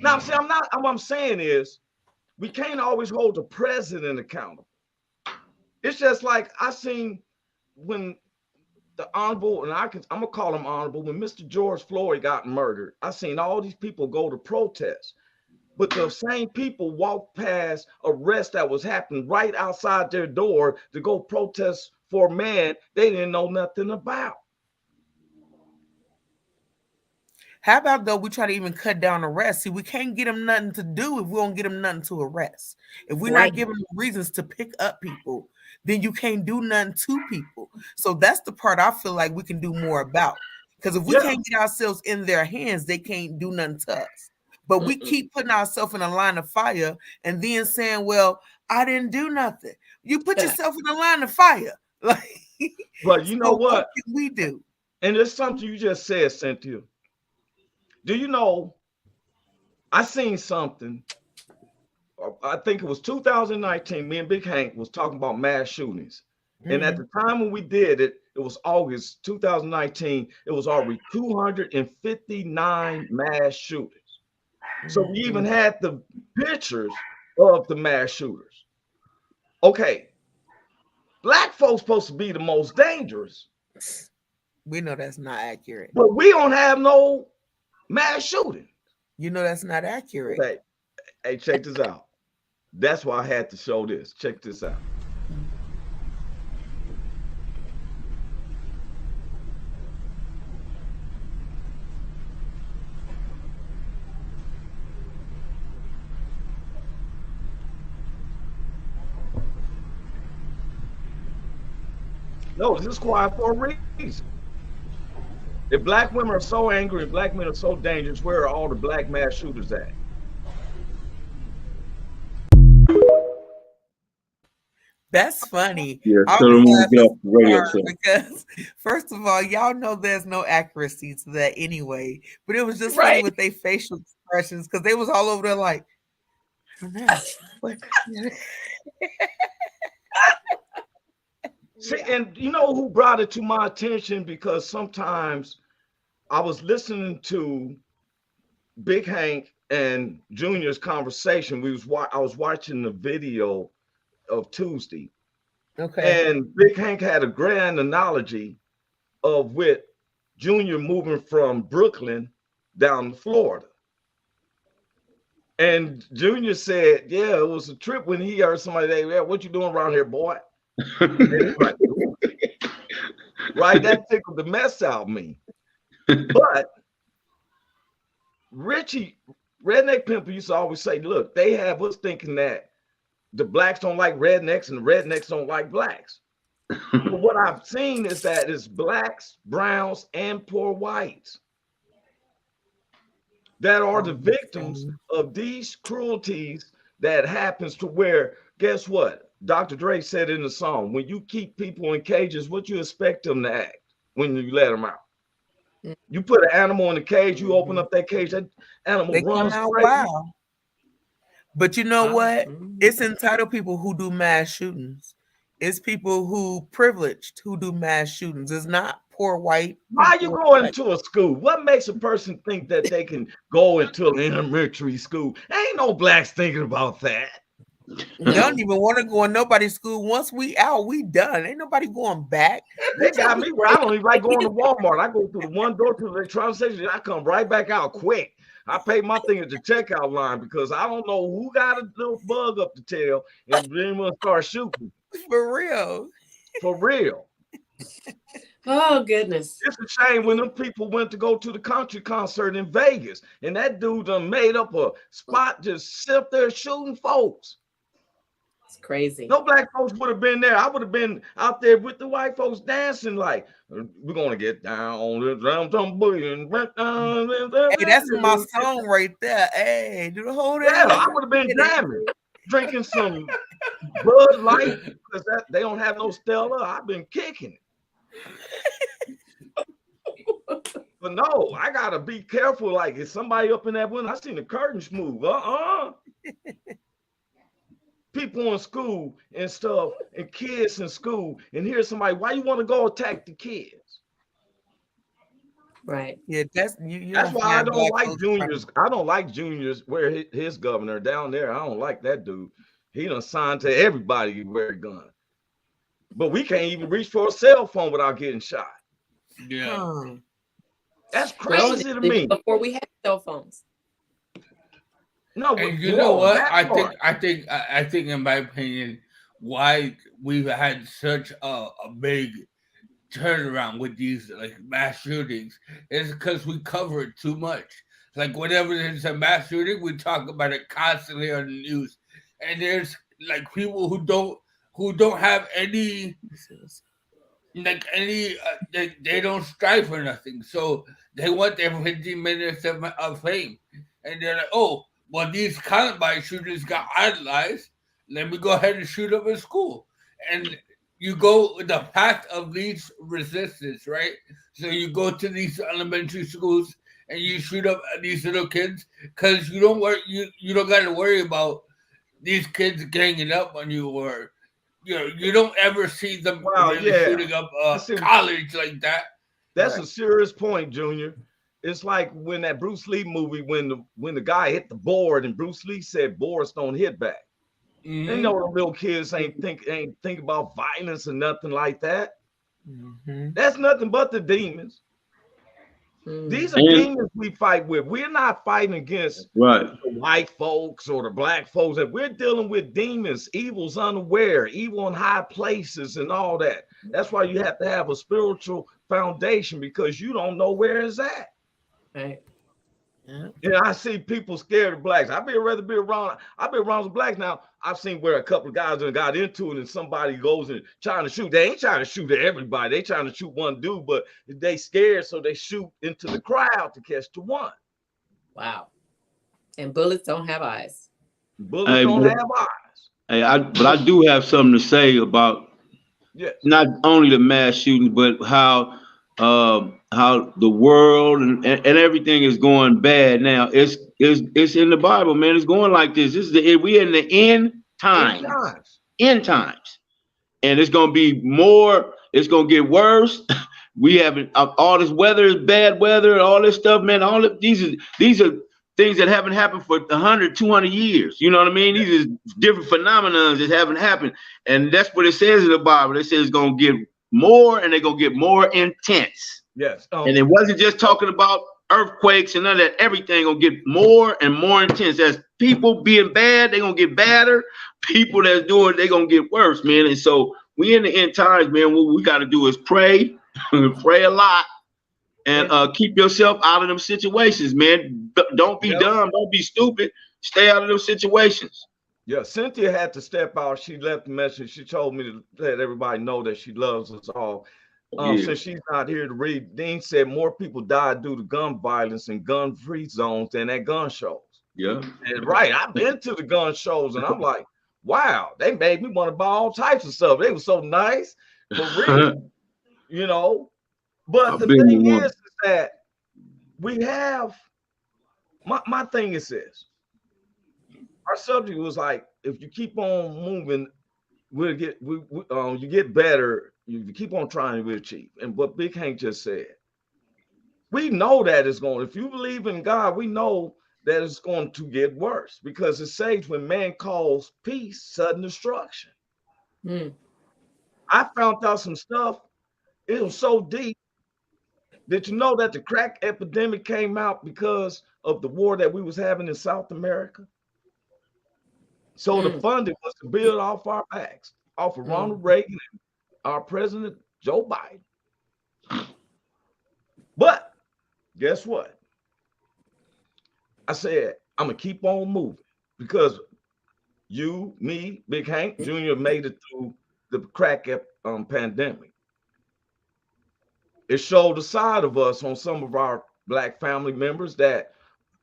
Now, see, what I'm saying is, we can't always hold the president accountable. It's just like I seen when the honorable, and I'm gonna call him honorable, when Mr. George Floyd got murdered, I seen all these people go to protest. But the same people walked past arrest that was happening right outside their door to go protest for a man they didn't know nothing about. How about though we try to even cut down arrests? See, we can't get them nothing to do if we don't get them nothing to arrest. If we're not giving them reasons to pick up people, then you can't do nothing to people. So that's the part I feel like we can do more about. Because if we can't get ourselves in their hands, they can't do nothing to us. But we keep putting ourselves in a line of fire and then saying, well, I didn't do nothing. You put yourself in a line of fire. Like, but you know what can we do? And there's something you just said, Cynthia. Do you know, I seen something, I think it was 2019, me and Big Hank was talking about mass shootings. And at the time when we did it, it was August 2019, it was already 259 mass shootings. So we even had the pictures of the mass shooters. Okay, Black folks supposed to be the most dangerous. We know that's not accurate. But we don't have no mass shooting. You know that's not accurate. Hey, check this out. That's why I had to show this. Check this out. No, this is quiet for a reason. If Black women are so angry and Black men are so dangerous, where are all the Black mass shooters at? That's funny. Yeah, because first of all, y'all know there's no accuracy to that anyway. But it was just funny with their facial expressions because they was all over there like, See, and you know who brought it to my attention? Because sometimes I was listening to Big Hank and Junior's conversation. I was watching the video of Tuesday. Okay. And Big Hank had a grand analogy of with Junior moving from Brooklyn down to Florida. And Junior said, yeah, it was a trip when he heard somebody say, yeah, what you doing around here, boy? Right, that tickled the mess out of me. But Richie, Redneck Pimple used to always say, look, they have us thinking that the Blacks don't like rednecks and the rednecks don't like Blacks. But what I've seen is that it's Blacks, browns, and poor whites that are the victims of these cruelties that happens to where, guess what? Dr. Dre said in the song, when you keep people in cages, what you expect them to act when you let them out? You put an animal in a cage, you open up that cage, that animal runs out wild. But you know what? It's entitled people who do mass shootings. It's people who privileged who do mass shootings. It's not poor white. Why are you going into a school? What makes a person think that they can go into an elementary school? Ain't no Blacks thinking about that. You don't even want to go in nobody's school. Once we out, we done. Ain't nobody going back. They got me where I don't even like going to Walmart. I go through the one door to the electronics section. I come right back out quick. I pay my thing at the checkout line because I don't know who got a little bug up the tail and then we'll start shooting. For real. For real. Oh, goodness. It's a shame when them people went to go to the country concert in Vegas and that dude done made up a spot just sit up there shooting folks. It's crazy. No Black folks would have been there. I would have been out there with the white folks dancing like, we're going to get down on the drum, Hey, that's my song right there. Hey, do the whole thing. Yeah, I would have been jamming, drinking some Bud Light because they don't have no Stella. I've been kicking it. But no, I gotta be careful. Like, is somebody up in that window? I seen the curtains move. People in school and stuff, and kids in school, and here's somebody. Why you want to go attack the kids? Right. Yeah, that's why I don't like Juniors. I don't like Juniors. Where his governor down there, I don't like that dude. He done signed to everybody wear a gun. but we can't even reach for a cell phone without getting shot. Yeah. That's crazy to me. Before we had cell phones. No, and you know what? I think, in my opinion, why we've had such a big turnaround with these like mass shootings is because we cover it too much. Like whenever there's a mass shooting, we talk about it constantly on the news, and there's like people who don't have any they don't strive for nothing, so they want their 15 minutes of fame, and they're like, oh, well, these Columbine shooters got idolized. Let me go ahead and shoot up a school. And you go the path of least resistance, right? So you go to these elementary schools and you shoot up these little kids because you don't got to worry about these kids ganging up on you, or you don't ever see them shooting up college like that. That's a serious point, Junior. It's like when that Bruce Lee movie, when the guy hit the board and Bruce Lee said boards don't hit back. Mm-hmm. They know the little kids ain't think about violence or nothing like that. Mm-hmm. That's nothing but the demons. These are demons we fight with. We're not fighting against the white folks or the black folks. We're dealing with demons, evils unaware, evil in high places and all that. That's why you have to have a spiritual foundation, because you don't know where it's at. Right. Yeah, I see people scared of blacks. I've been around some blacks now. I've seen where a couple of guys got into it and somebody goes and trying to shoot. They ain't trying to shoot at everybody. They trying to shoot one dude, but they scared, so they shoot into the crowd to catch the one. Wow. And bullets don't have eyes. Bullets don't have eyes. Hey, but I do have something to say about not only the mass shootings, but how the world and everything is going bad now. It's in the Bible, man. It's going like this. We in the end times. End times. And it's gonna be more, it's gonna get worse. We have all this weather is bad weather, all this stuff, man. All of these are things that haven't happened for 100, 200 years. You know what I mean? These are different phenomena that haven't happened. And that's what it says in the Bible. It says it's gonna get more, and they're gonna get more intense. Yes. And it wasn't just talking about earthquakes and none of that. Everything gonna get more and more intense. As people being bad, they're gonna get badder. People that's doing, they're gonna get worse, man. And so we in the end times, man. What we gotta do is pray, pray a lot, and keep yourself out of them situations, man. Don't be dumb, don't be stupid. Stay out of those situations. Yeah, Cynthia had to step out. She left a message. She told me to let everybody know that she loves us all. Since she's not here to read, Dean said more people died due to gun violence and gun-free zones than at gun shows. Yeah. And I've been to the gun shows, and I'm like, wow, they made me want to buy all types of stuff. They were so nice, for real, you know. But the thing is that we have, my thing is this. Our subject was like, if you keep on moving, you get better. You keep on trying to achieve. And what Big Hank just said, we know that it's going. If you believe in God, we know that it's going to get worse, because it says when man calls peace, sudden destruction. I found out some stuff. It was so deep. Did you know that the crack epidemic came out because of the war that we was having in South America? So the funding was to build off our backs, off of Ronald Reagan and our president, Joe Biden. But guess what? I said, I'm going to keep on moving, because you, me, Big Hank Jr. made it through the crack pandemic. It showed a side of us on some of our Black family members that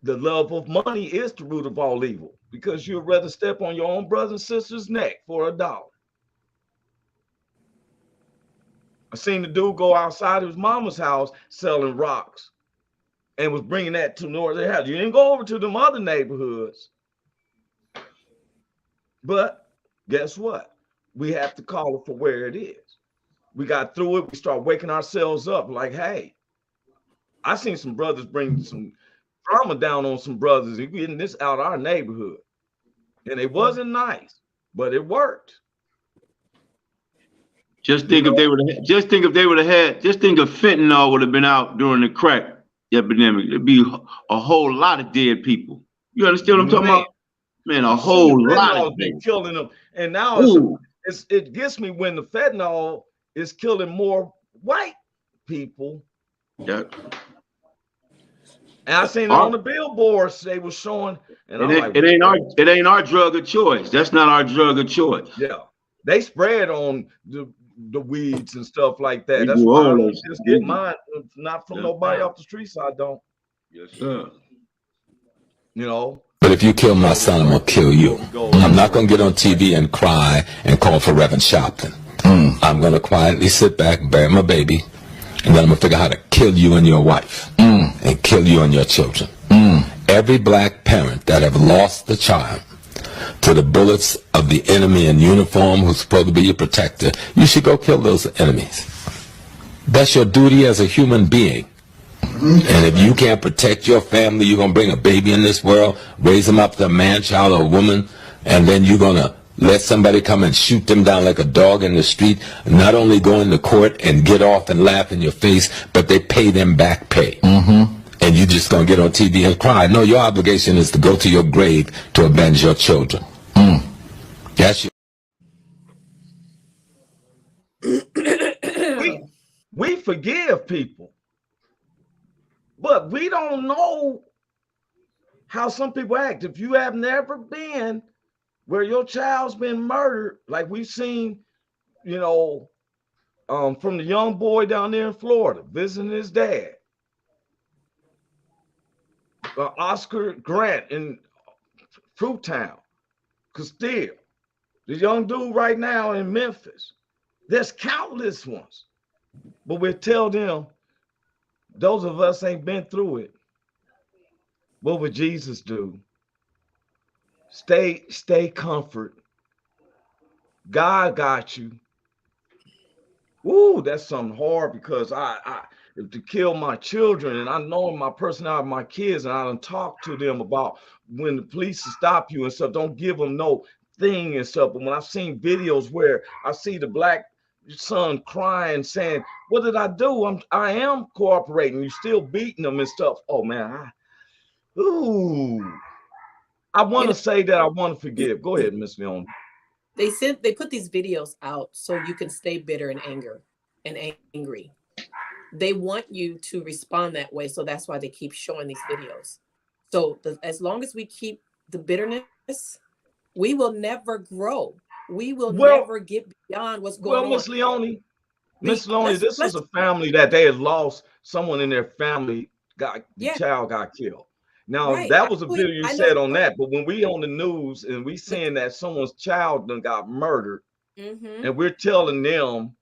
the love of money is the root of all evil, because you'd rather step on your own brother and sister's neck for $1. I seen the dude go outside his mama's house selling rocks and was bringing that to Northern House. You didn't go over to them other neighborhoods. But guess what? We have to call it for where it is. We got through it. We start waking ourselves up like, hey, I seen some brothers bring some drama down on some brothers and getting this out of our neighborhood. And it wasn't nice, but it worked. Just think if they would have. Just think if they would have had. Just think if fentanyl would have been out during the crack epidemic. There'd be a whole lot of dead people. You understand what I'm talking about? Man, a whole lot of been killing them, and now it gets me when the fentanyl is killing more white people. Yeah. And I seen it on the billboards they were showing, and it ain't our drug of choice. That's not our drug of choice. Yeah, they spread on the weeds and stuff like that. That's why I don't just get mine, not from nobody off the streets. I don't. Yes, sir. You know. But if you kill my son, I'm gonna kill you. I'm not gonna get on TV and cry and call for Reverend Sharpton. I'm gonna quietly sit back, bury my baby, and then I'm gonna figure out how to kill you and your wife, and kill you and your children. Every black parent that have lost the child to the bullets of the enemy in uniform who's supposed to be your protector, you should go kill those enemies. That's your duty as a human being. And if you can't protect your family, you're going to bring a baby in this world, raise them up to a man, child, or a woman, and then you're going to let somebody come and shoot them down like a dog in the street, not only go into court and get off and laugh in your face, but they pay them back pay. And you're just going to get on TV and cry. No, your obligation is to go to your grave to avenge your children. That's your... we forgive people. But we don't know how some people act. If you have never been where your child's been murdered, like we've seen, you know, from the young boy down there in Florida visiting his dad, Oscar Grant in Fruittown, Castile, the young dude right now in Memphis. There's countless ones, but we tell them, those of us ain't been through it. What would Jesus do? Stay comfort. God got you. Ooh, that's something hard because I to kill my children, and I know my personality of my kids, and I don't talk to them about when the police stop you and stuff. Don't give them no thing and stuff. But when I've seen videos where I see the black son crying, saying, "What did I do? I am cooperating. You still beating them and stuff." Oh man, I want to say that I want to forgive. Go ahead, Miss Leon. They put these videos out so you can stay bitter and angry. They want you to respond that way, so that's why they keep showing these videos. So as long as we keep the bitterness, we will never grow. We will never get beyond what's going on. Well, Miss Leone, this is a family that they had lost someone in their family. The child got killed. Now that was a video you said on that, but when we on the news and we seeing that someone's child done got murdered, and we're telling them,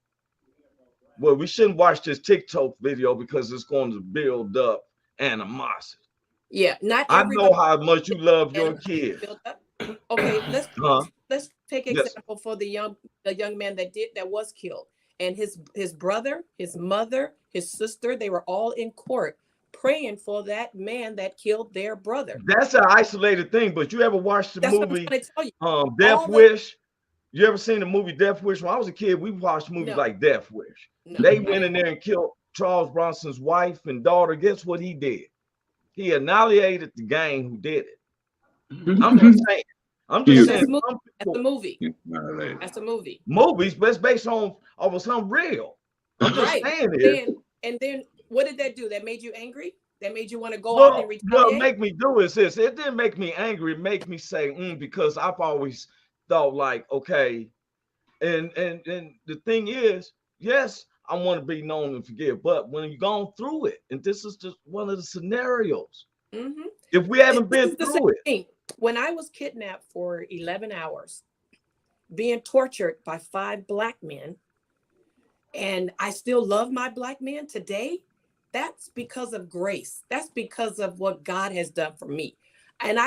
well, we shouldn't watch this TikTok video because it's going to build up animosity. Yeah, I know how much you love your kids. Okay, let's take example for the young man that was killed, and his brother, his mother, his sister, they were all in court praying for that man that killed their brother. That's an isolated thing, but you ever watched the movie Death Wish? You ever seen the movie Death Wish? When I was a kid, we watched movies like Death Wish. They went in there and killed Charles Bronson's wife and daughter. Guess what he did? He annihilated the gang who did it. I'm just saying. That's a movie. That's a movie. Movies, but it's based on something real. I'm just saying it. And then what did that do? That made you angry? That made you want to go out and retaliate? What make me do is this. It didn't make me angry. It made me say, because I've always thought like, okay. And the thing is, yes, I want to be known and forgive. But when you've gone through it, and this is just one of the scenarios. If we haven't been through it. When I was kidnapped for 11 hours, being tortured by 5 black men, and I still love my black men today, that's because of grace. That's because of what God has done for me. And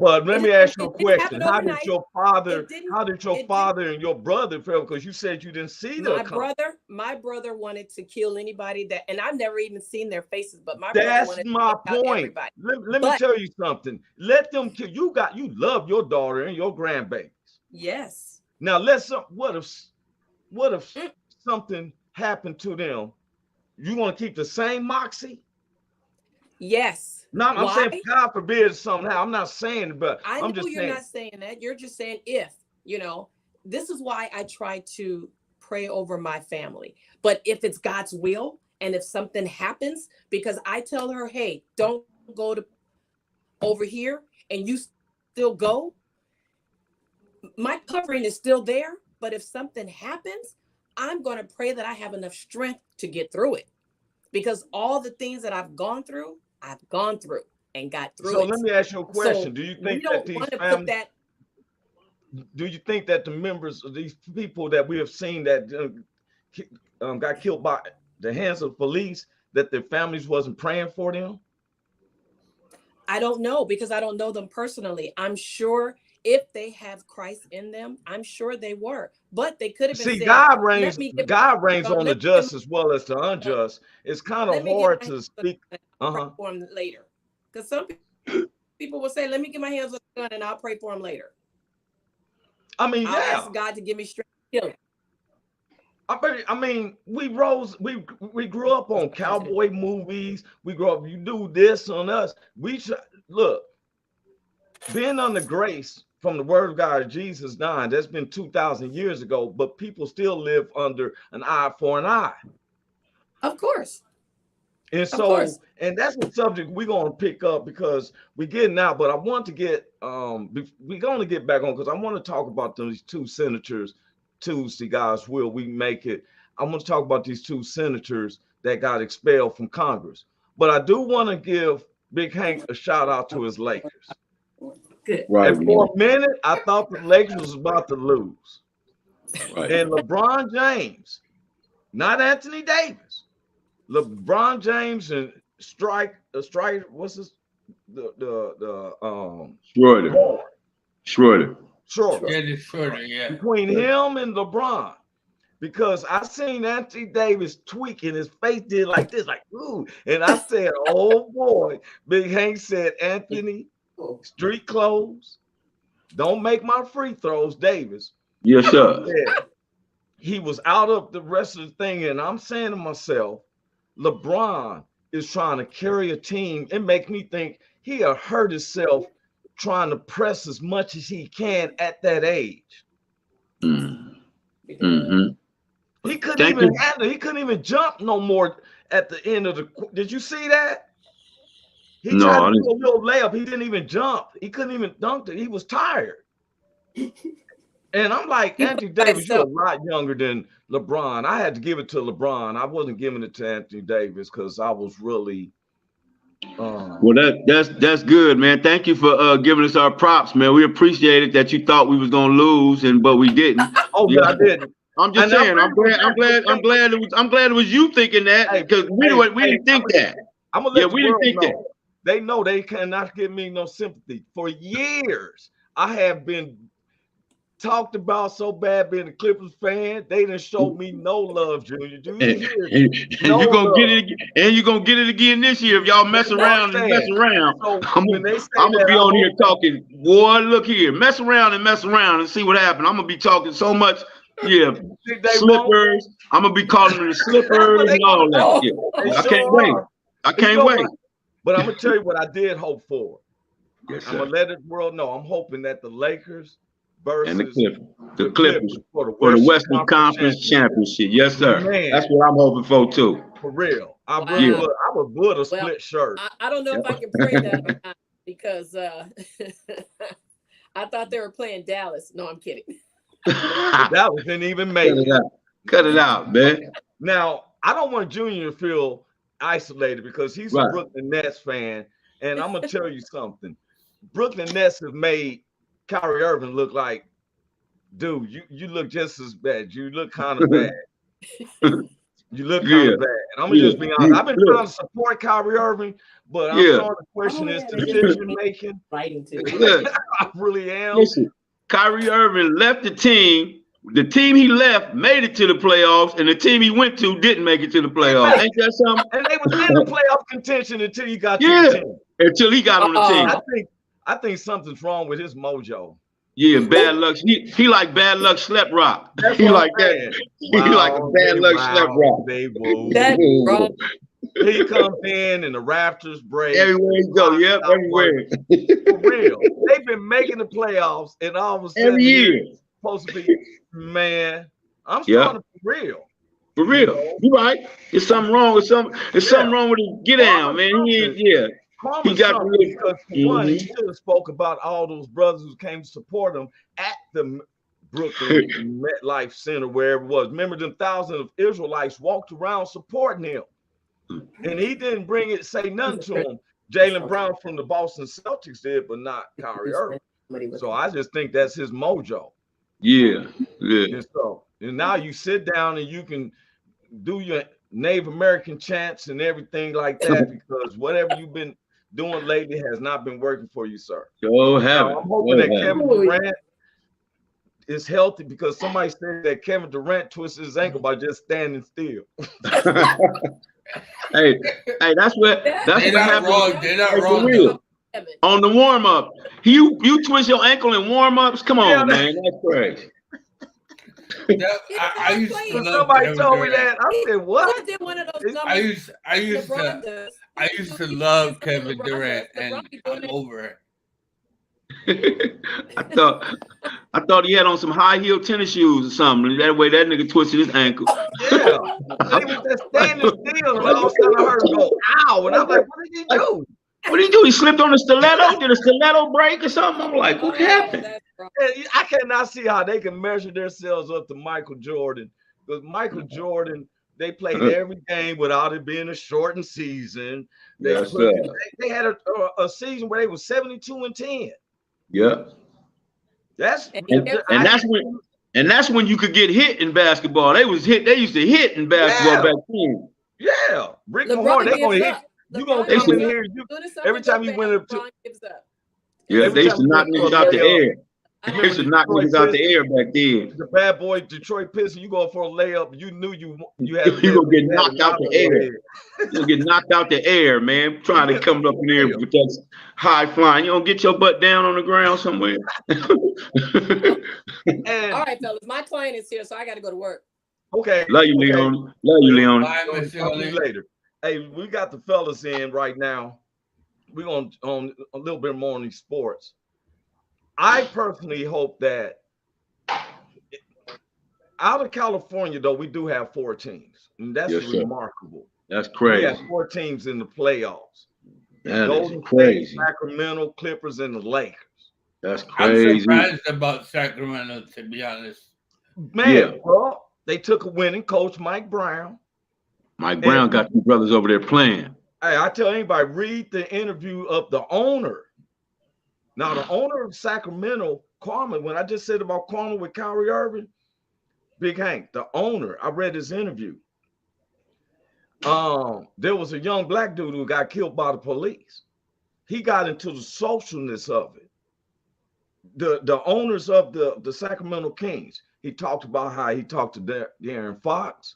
but let me ask you a question. How did your father and your brother feel? Because you said you didn't see my brother wanted to kill anybody that, and I've never even seen their faces, but my that's brother my point. Let me tell you something. Let them kill you. You love your daughter and your grandbabies. Yes. Now what if something happened to them, you want to keep the same moxie? Yes. No, I'm saying God forbid somehow. I'm not saying, but I know I'm just you're saying. not saying that. You're just saying if, this is why I try to pray over my family. But if it's God's will and if something happens, because I tell her, hey, don't go to over here and you still go, my covering is still there. But if something happens, I'm going to pray that I have enough strength to get through it, because all the things that I've gone through and got through it. So let me ask you a question. So do you think we that these families, do you think that the members of these people that we have seen that got killed by the hands of police, that their families wasn't praying for them? I don't know, because I don't know them personally. I'm sure if they have Christ in them, I'm sure they were, but they could have been. See, God reigns on the just as well as the unjust. It's kind of hard to speak. For them later, because some people will say, "Let me get my hands on the gun and I'll pray for him later." I mean, I'll ask God to give me strength to kill him. I mean, we grew up on cowboy movies. We grew up, you do this on us. We should look, being under grace from the word of God, Jesus died. That's been 2,000 years ago, but people still live under an eye for an eye. Of course. And so, and that's the subject we're going to pick up because we're getting out, but I want to get, we're going to get back on because I want to talk about these two senators. Tuesday, God's will, we make it. I want to talk about these two senators that got expelled from Congress. But I do want to give Big Hank a shout out to his Lakers. Good. Right. And for a minute, I thought the Lakers was about to lose. Right. And LeBron James, not Anthony Davis, LeBron James and Strike, what's his, Schroeder. Yeah. Between him and LeBron, because I seen Anthony Davis tweaking, his face did like this, like ooh, and I said, "Oh boy!" Big Hank said, "Anthony, street clothes, don't make my free throws, Davis." Yes, sir. He was out of the rest of the thing, and I'm saying to myself, LeBron is trying to carry a team. It makes me think he'll hurt himself trying to press as much as he can at that age. Mm-hmm. He couldn't even handle. He couldn't even jump no more at the end of the. Did you see that? He tried to do a little layup. He didn't even jump. He couldn't even dunk it. He was tired. And I'm like, Anthony Davis, you're a lot younger than LeBron. I had to give it to LeBron. I wasn't giving it to Anthony Davis because I was really. Well, that's good, man. Thank you for giving us our props, man. We appreciate it that you thought we was gonna lose, but we didn't. Oh yeah, I didn't. I'm just saying. I'm glad it was you thinking that because we didn't think that. I'm gonna let we didn't think that. They know they cannot give me no sympathy. For years, I have been talked about so bad being a Clippers fan. They didn't show me no love, Junior. Do you hear me? You're gonna get it again this year if y'all mess around and mess around. So I'm gonna be on here talking, boy, look here, mess around and see what happens. I'm gonna be talking so much, slippers. I'm gonna be calling them the slippers and all that. Yeah. I can't wait. But I'm gonna tell you what I did hope for. Yes, I'm gonna let the world know. I'm hoping that the Lakers versus the Clippers for the Western Conference Championship. Yes, sir. Man, that's what I'm hoping for too. For real. I would put a split shirt. I don't know if I can pray that or not because I thought they were playing Dallas. No, I'm kidding. Dallas didn't even make it. Cut it out, man. Now, I don't want Junior to feel isolated because he's a Brooklyn Nets fan. And I'm gonna tell you something. Brooklyn Nets have made Kyrie Irving look like, dude, you look just as bad. You look kind of bad. You look kind of bad. And I'm gonna just be honest. I've been trying to support Kyrie Irving, but I'm starting to question his decision making. I really am. Listen, Kyrie Irving left the team. The team he left made it to the playoffs, and the team he went to didn't make it to the playoffs. Ain't that something? And they was in the playoff contention until he got to the team. Until he got on the team. I think something's wrong with his mojo. Yeah, bad luck. He like bad luck slap rock. That's He what like I'm that. saying. He like a bad luck slap rock. They move. That wrong. He comes in and the Raptors break. Everywhere he go, yep, everywhere. For real. They've been making the playoffs, and all of a sudden, Every year. Supposed to be, man, I'm starting to be real. For real. You right. There's something wrong with something wrong with his get down, man. He got to because for one, he should have spoke about all those brothers who came to support him at the Brooklyn MetLife Center, wherever it was. Remember, them thousands of Israelites walked around supporting him, and he didn't say nothing to him. Jaylen Brown from the Boston Celtics did, but not Kyrie Irving. So I just think that's his mojo. Yeah. And now you sit down and you can do your Native American chants and everything like that, because whatever you've been doing lately has not been working for you, sir. I'm hoping that Kevin Durant is healthy, because somebody said that Kevin Durant twisted his ankle by just standing still. Hey, that's what happened. They're not wrong. On the warm up, you twist your ankle in warm ups. Come on, man, that's crazy. I used to love somebody Kevin told me Durant. that. I said, "What?" I did one of those I used to love Kevin Durant, and I'm over it. I thought he had on some high heel tennis shoes or something. That way, that nigga twisted his ankle. Yeah, he was just standing still, and all of a sudden I heard him go, "Ow!" And I'm like, "What did he do?" What did he do? He slipped on the stiletto? Did a stiletto break or something? I'm like, what happened? I cannot see how they can measure themselves up to Michael Jordan, because Michael Jordan, they played every game without it being a shortened season. They had a season where they were 72-10. Yeah. That's when you could get hit in basketball. They used to hit in basketball back then. Yeah. Rick Mahorn, they're gonna hit. You gonna come in here every time you went up to. Yeah, they used to knock niggas out the air. They used to knock niggas out the air back then. The bad boy Detroit Pistons, you go for a layup, you knew you had. You gonna get knocked out the air. You gonna get knocked out the air, man. Trying to come up in there with that high flying. You don't get your butt down on the ground somewhere. All right, fellas, my client is here, so I got to go to work. Okay. Love you, Leon. Love you, Leon. Talk to you later. Hey, we got the fellas in right now. We're going on a little bit more on these sports. I personally hope that out of California, though, we do have 4 teams. And that's remarkable. That's crazy. We have 4 teams in the playoffs. That Golden is crazy. State, Sacramento, Clippers, and the Lakers. That's crazy. I'm surprised about Sacramento, to be honest. Man, well, they took a winning coach, Mike Brown. Mike Brown got 2 brothers over there playing. Hey, I tell anybody, read the interview of the owner. Now, the owner of Sacramento, Kwame, when I just said about Kwame with Kyrie Irving, Big Hank, the owner, I read his interview. There was a young black dude who got killed by the police. He got into the socialness of it. The owners of the Sacramento Kings, he talked about how he talked to De'Aaron Fox.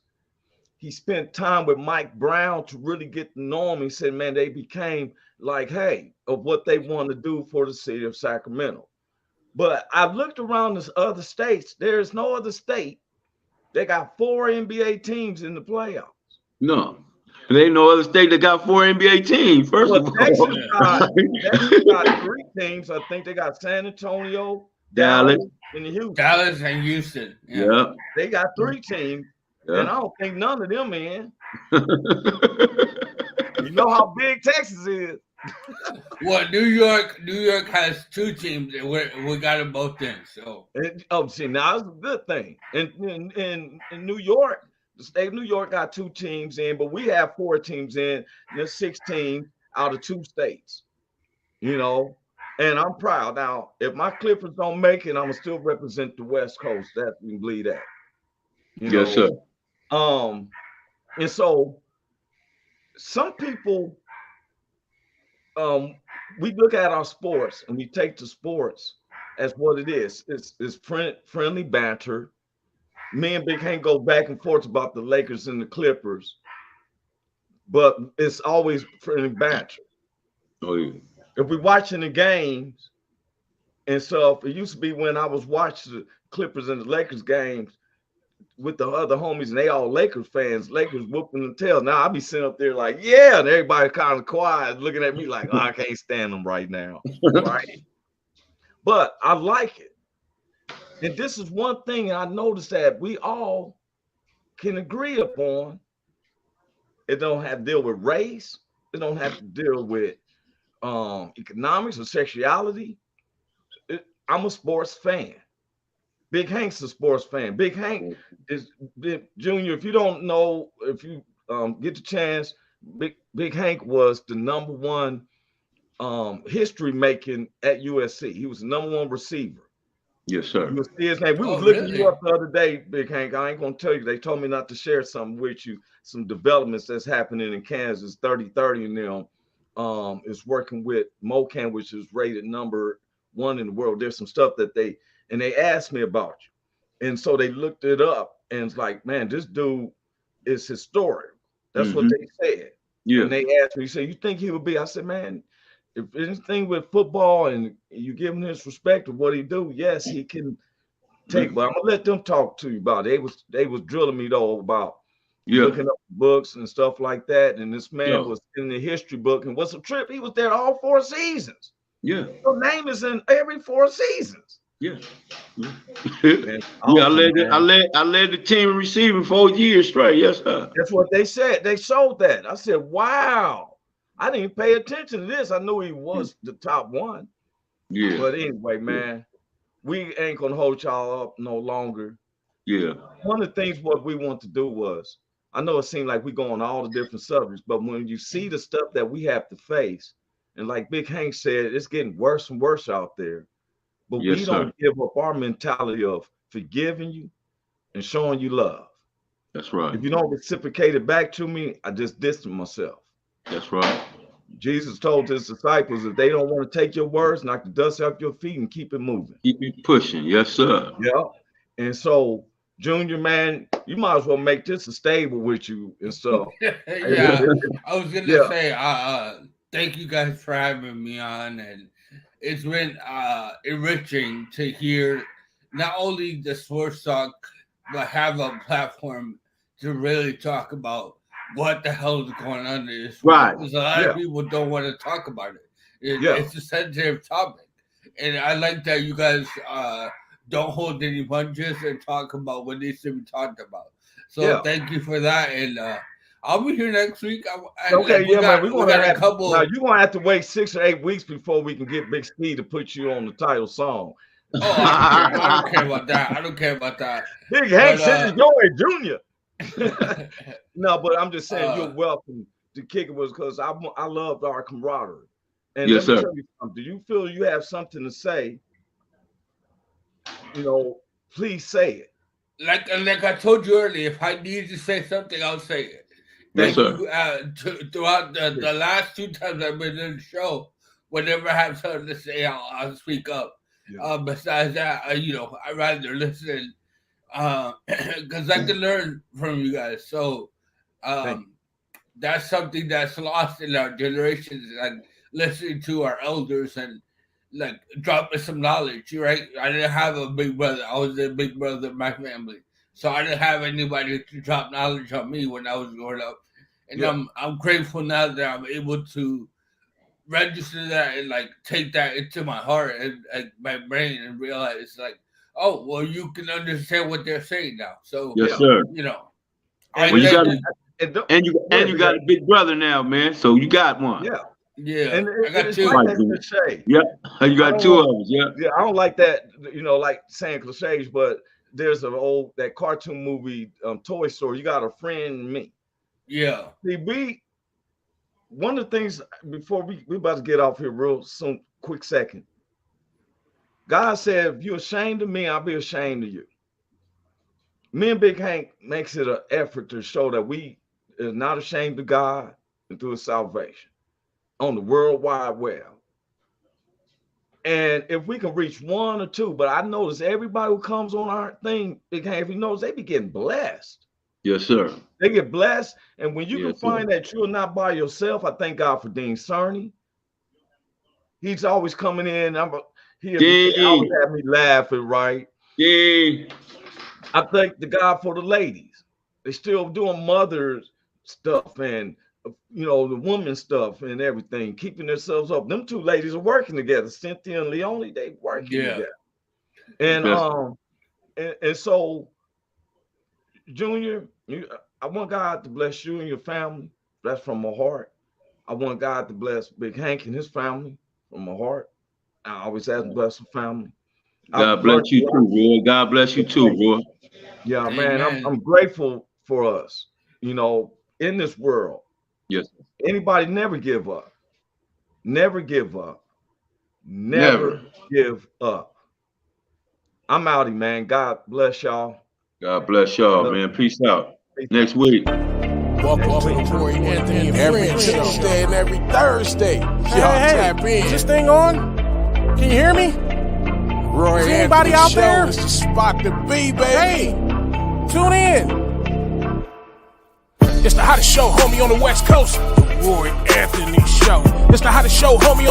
He spent time with Mike Brown to really get to know him. He said, man, they became like, hey, of what they want to do for the city of Sacramento. But I've looked around the other states. There's no other state. They got 4 NBA teams in the playoffs. No. There ain't no other state that got 4 NBA teams, first of all. Texas got 3 teams. I think they got San Antonio, Dallas, and Houston. Dallas and Houston. Yeah. They got 3 teams. Yeah. And I don't think none of them, man. You know how big Texas is. Well, New York has 2 teams, and we got them both in. So, see, now it's a good thing. In New York, the state of New York got 2 teams in, but we have 4 teams in. There's 6 teams out of 2 states. You know, and I'm proud. Now, if my Clippers don't make it, I'm gonna still represent the West Coast. That you can believe that. Yes, sir. And so some people, we look at our sports and we take the sports as what it is. It's friendly banter. Me and Big Hank go back and forth about the Lakers and the Clippers, but it's always friendly banter. Oh, yeah. If we're watching the games And so it used to be when I was watching the Clippers and the Lakers games with the other homies, and they all Lakers fans, Lakers whooping the tail. Now I be sitting up there like, yeah, and everybody kind of quiet, looking at me like, oh, I can't stand them right now, right? But I like it. And this is one thing I noticed that we all can agree upon. It don't have to deal with race. It don't have to deal with economics or sexuality. I'm a sports fan. Big Hank's a sports fan. Big Hank is Junior. If you don't know, if you get the chance, Big Hank was the #1 history making at USC. He was the #1 receiver. Yes, sir. You see his name. We was looking you up the other day, Big Hank. I ain't gonna tell you. They told me not to share something with you. Some developments that's happening in Kansas. 3030 and them is working with MoCan, which is rated #1 in the world. There's some stuff that they asked me about you, and so they looked it up, and it's like, man, this dude is historic. That's what they said. Yeah. And they asked me, you say, you think he would be? I said, man, if anything with football and you give him his respect of what he do, yes, he can take. But I'm gonna let them talk to you about it. They was drilling me though about looking up books and stuff like that. And this man was in the history book, and what's a trip? He was there all 4 seasons. Yeah. Your name is in every 4 seasons. Yeah. I led the team in receiving 4 years straight. Yes, sir. That's what they said. They showed that. I said, wow. I didn't pay attention to this. I knew he was the top one. Yeah. But anyway, man, we ain't gonna hold y'all up no longer. Yeah. One of the things what we want to do was, I know it seemed like we go on all the different subjects, but when you see the stuff that we have to face, and like Big Hank said, it's getting worse and worse out there. But we don't give up our mentality of forgiving you and showing you love. That's right. If you don't reciprocate it back to me, I just distance myself. That's right. Jesus told his disciples, if they don't want to take your words, knock the dust off your feet and keep it moving. Keep it pushing. Yes, sir. Yeah. And so, Junior, man, you might as well make this a stable with you and stuff. Yeah. I was going to say, thank you guys for having me on. And it's been enriching to hear not only the sports talk, but have a platform to really talk about what the hell is going on in this world. Because a lot of people don't want to talk about it. It's a sensitive topic. And I like that you guys don't hold any punches and talk about what needs to be talked about. So thank you for that. And I'll be here next week. Man. We're gonna have a couple. Now you're gonna have to wait 6 or 8 weeks before we can get Big Steve to put you on the title song. Oh, I don't care about that. I don't care about that. Big Hank said it's Joey Junior. No, but I'm just saying you're welcome to kick it with, because I loved our camaraderie. And yes, sir. Do you feel you have something to say? You know, please say it. Like I told you earlier, if I need to say something, I'll say it. Yes, sir. Throughout the last 2 times I've been in the show, whenever I have something to say, I'll speak up. Yeah. Besides that, I rather listen because I can learn from you guys. So that's something that's lost in our generations, like listening to our elders and like dropping some knowledge, right? I didn't have a big brother. I was the big brother of my family. So I didn't have anybody to drop knowledge on me when I was growing up. And I'm grateful now that I'm able to register that and like take that into my heart and my brain and realize like, oh, well, you can understand what they're saying now. So yes, sir. You got a big brother now, man. So you got one. Yeah, and I got 2. Like cliche. Yeah, you got 2 of them. Yeah, I don't like that. Like saying cliches, but there's that cartoon movie, Toy Story. You got a friend in me. Yeah. See, one of the things before we about to get off here real soon, quick second. God said, if you're ashamed of me, I'll be ashamed of you. Me and Big Hank makes it an effort to show that we are not ashamed of God and through his salvation on the World Wide Web. And if we can reach 1 or 2, but I notice everybody who comes on our thing, Big Hank, if he knows, they be getting blessed. Yes, sir. They get blessed. And when you can find that you're not by yourself, I thank God for Dean Cerny. He's always coming in. He always had me laughing, right? Yeah. I thank the God for the ladies. They still doing mother's stuff and the woman stuff and everything, keeping themselves up. Them two ladies are working together, Cynthia and Leonie. They working together. And and so, Junior, I want God to bless you and your family. That's from my heart. I want God to bless Big Hank and his family from my heart. I always ask to bless the family. God bless you too, bro. God bless you too, bro. Yeah, man, I'm grateful for us, in this world. Yes. Anybody never give up. Never give up. Never give up. I'm outie, man. God bless y'all. God bless y'all, man. Peace out. Next week. Welcome to the Roy Anthony every Tuesday and every Thursday. Y'all tap in. Is this thing on? Can you hear me? Roy Is anybody out there? Is the spot to be, baby. Hey, tune in. It's the hottest show, homie, on the West Coast. The Roy Anthony Show. It's the hottest show, homie.